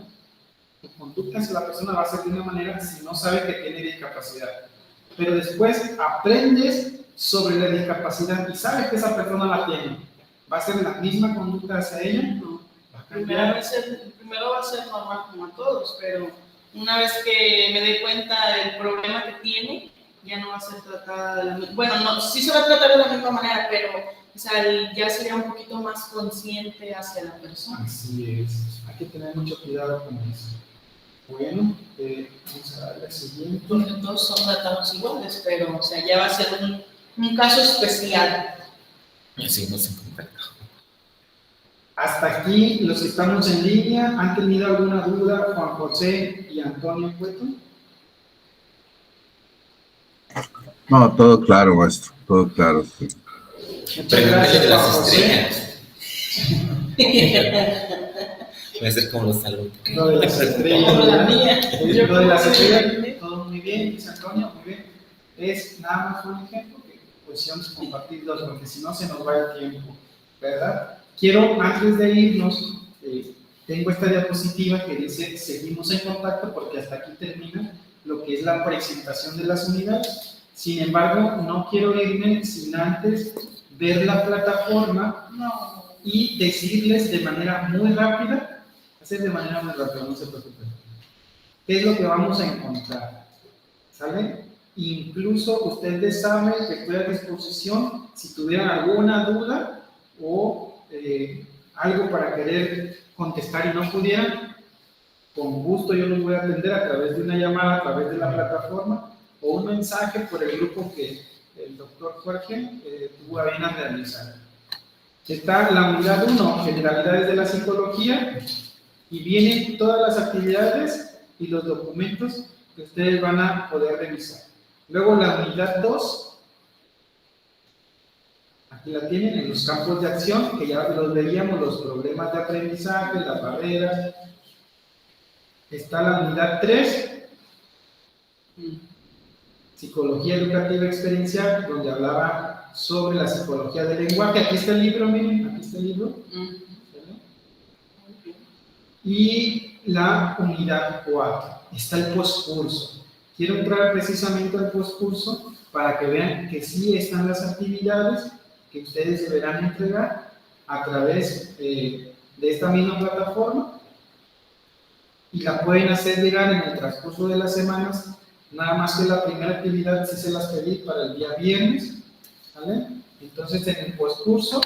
Tu conducta hacia la persona va a ser de una manera si no sabe que tiene discapacidad. Pero después aprendes sobre la discapacidad y sabes que esa persona la tiene. ¿Va a ser la misma conducta hacia ella? No. Primero va a ser normal como a todos, pero una vez que me dé cuenta del problema que tiene, ya no va a ser tratada de la misma. Bueno, no, sí se va a tratar de la misma manera, pero o sea, ya sería un poquito más consciente hacia la persona. Así es. Hay que tener mucho cuidado con eso. Bueno, vamos a darle al siguiente. Porque todos son tratados iguales, pero o sea, ya va a ser un caso especial. Así no se contacta. Hasta aquí los que estamos en línea. ¿Han tenido alguna duda Juan José y Antonio Cueto? No, todo claro, maestro, todo claro. Sí. Muchas gracias, de las Juan José. estrellas. Puede ser como los saludos. Lo de las estrellas. Como la mía. Lo de las estrellas, todo muy bien, dice Antonio, muy bien. Es nada más un ejemplo que podemos compartir dos, porque si no se nos va el tiempo, ¿verdad? Quiero, antes de irnos, tengo esta diapositiva que dice seguimos en contacto, porque hasta aquí termina lo que es la presentación de las unidades. Sin embargo, no quiero irme sin antes ver la plataforma y decirles de manera muy rápida, no se preocupen, qué es lo que vamos a encontrar, ¿sale? Incluso ustedes saben que estoy a disposición si tuvieran alguna duda o algo para querer contestar y no pudieran, con gusto yo los voy a atender a través de una llamada, a través de la plataforma, o un mensaje por el grupo que el doctor Jorge tuvo a bien a realizar. Está la unidad 1, generalidades de la psicología, y vienen todas las actividades y los documentos que ustedes van a poder revisar. Luego la unidad 2, aquí la tienen en los campos de acción, que ya los veíamos, los problemas de aprendizaje, las barreras. Está la unidad 3, psicología educativa experiencial, donde hablaba sobre la psicología del lenguaje. Aquí está el libro, miren, aquí está el libro. Y la unidad 4, está el postcurso. Quiero entrar precisamente al postcurso para que vean que sí están las actividades que ustedes deberán entregar a través de esta misma plataforma, y la pueden hacer llegar en el transcurso de las semanas. Nada más que la primera actividad sí se las pedí para el día viernes, ¿vale? Entonces en el postcurso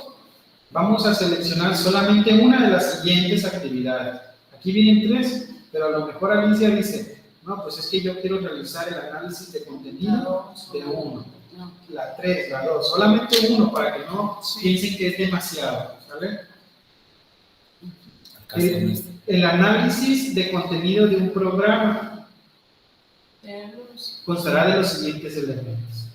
vamos a seleccionar solamente una de las siguientes actividades. Aquí vienen 3, pero a lo mejor Alicia dice, no, pues es que yo quiero realizar el análisis de contenido de 1, la 3, la 2, solamente 1 para que no piensen que es demasiado, ¿vale? El análisis de contenido de un programa constará de los siguientes elementos.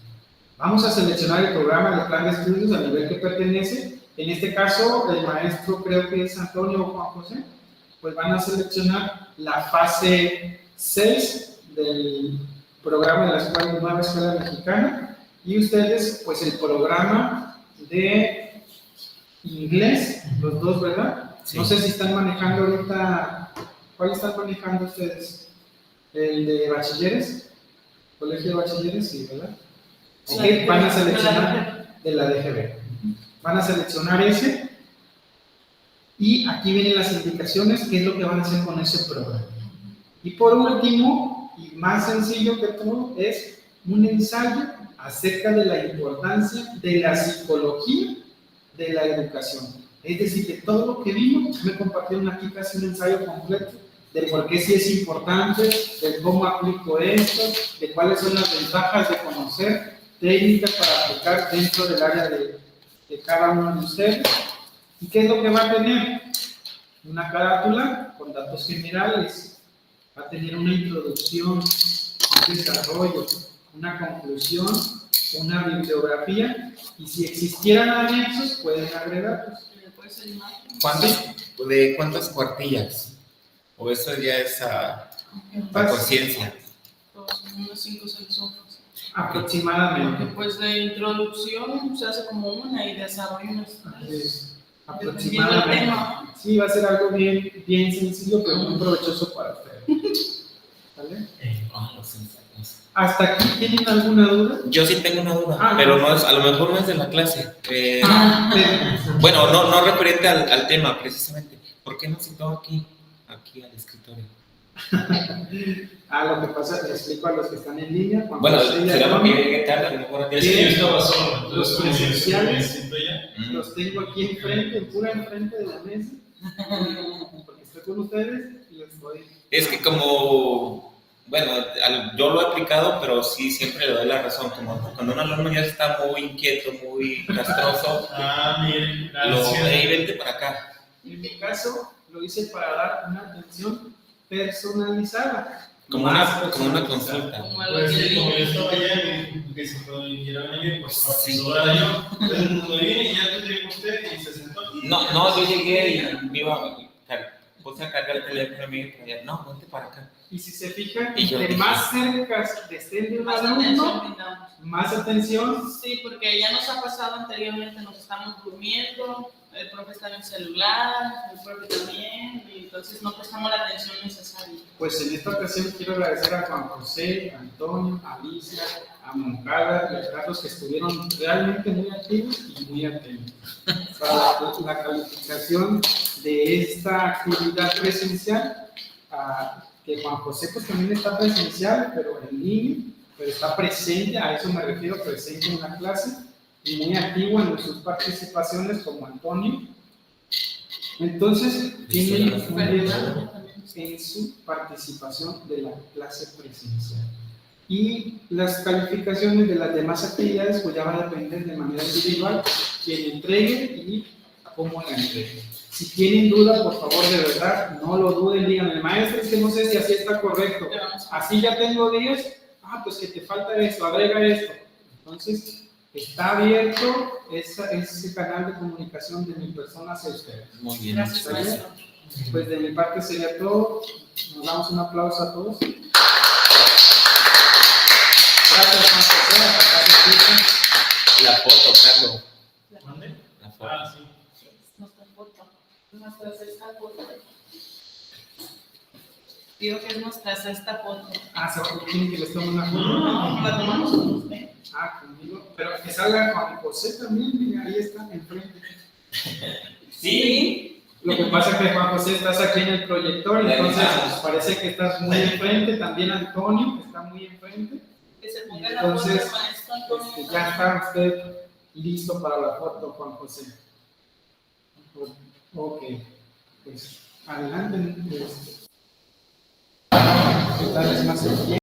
Vamos a seleccionar el programa de plan de estudios al nivel que pertenece. En este caso, el maestro creo que es Antonio o Juan José, pues van a seleccionar la fase 6 del programa de la Escuela Nueva Escuela Mexicana, y ustedes, pues el programa de inglés, los dos, ¿verdad? Sí. No sé si están manejando ahorita, ¿cuál están manejando ustedes? ¿El de bachilleres? ¿Colegio de bachilleres? Sí, ¿verdad? Sí, ok, van a seleccionar de la DGB. Van a seleccionar ese, y aquí vienen las indicaciones, qué es lo que van a hacer con ese programa. Y por último, y más sencillo que todo, es un ensayo acerca de la importancia de la psicología de la educación. Es decir, que todo lo que vimos, me compartieron aquí casi un ensayo completo de por qué sí es importante, de cómo aplico esto, de cuáles son las ventajas de conocer técnicas para aplicar dentro del área de cada uno de ustedes. ¿Y qué es lo que va a tener? Una carátula con datos generales, va a tener una introducción, un desarrollo, una conclusión, una bibliografía, y si existieran anexos, pueden agregarlos. ¿De cuántas cuartillas? ¿O eso ya es a conciencia? Unos 5 o 6 hojas. Aproximadamente. Pues de introducción se hace como una y desarrollo Aproximadamente. Sí, va a ser algo bien, bien sencillo, pero muy provechoso para ustedes. ¿Vale? ¿Hasta aquí tienen alguna duda? Yo sí tengo una duda, pero no es, a lo mejor no es de la clase. Bueno, no referente al tema precisamente. ¿Por qué no sentó aquí al escritorio? Lo que pasa, les explico a los que están en línea. Bueno, será porque llegué tarde, a lo mejor Es que yo estaba solo. Los presenciales ¿Siento ya? los tengo aquí enfrente, pura enfrente de la mesa, porque estoy con ustedes y les doy. Es que como, bueno, yo lo he aplicado, pero sí siempre le doy la razón. Como cuando un alumno ya está muy inquieto, muy castroso, Miren, vente para acá. En mi caso, lo hice para dar una atención personalizada. Como una consulta. Pues sí, como yo estaba allá, que se pudieran venir, pues ahora yo. Entonces, cuando vine, ya te llegó usted y se sentó aquí. No, yo llegué y me iba, puse a cargar el teléfono y me dije, no, vente para acá. Y si se fijan, Y yo entre dije, más cerca estén de un Más alumno, atención brindamos. más atención. Sí, porque ya nos ha pasado anteriormente, nos estamos durmiendo, el profe está en el celular, el profe también, y entonces no prestamos la atención necesaria. Pues en esta ocasión quiero agradecer a Juan José, a Antonio, a Alicia, a Moncada y a Carlos, que estuvieron realmente muy activos y muy atentos para la calificación de esta actividad presencial. Que Juan José pues también está presencial, pero en línea, pero está presente, a eso me refiero, presente en la clase y muy activo en sus participaciones como Antonio. Entonces, tienen un liderazgo en su participación de la clase presencial. Y las calificaciones de las demás actividades pues ya van a depender de manera individual quién entregue y cómo la entregue. Si tienen duda, por favor, de verdad, no lo duden, díganme, maestro, es que no sé si así está correcto. Así ya tengo 10, pues que te falta esto, agrega esto. Entonces, está abierto ese canal de comunicación de mi persona hacia ustedes. Muy bien. Gracias, maestro. Pues de mi parte sería todo. Nos damos un aplauso a todos. Gracias, Juan José. Hasta acá se escucha. La foto, Carlos. ¿Mande? La foto. Sí. Nuestra foto. Nuestra sexta foto. Digo que es nuestra sexta foto. ¿Se quieren que les tome una foto? No, la tomamos con usted. Conmigo. Pero que salga Juan José también, mira, ahí está, enfrente. Sí. Lo que pasa es que Juan José estás aquí en el proyector, entonces parece que estás muy enfrente. También Antonio está muy enfrente. Que se ponga la foto del Entonces, maestro Antonio. ya está usted listo para la foto, Juan José. Ok, pues adelante. Pues, darles más el tiempo.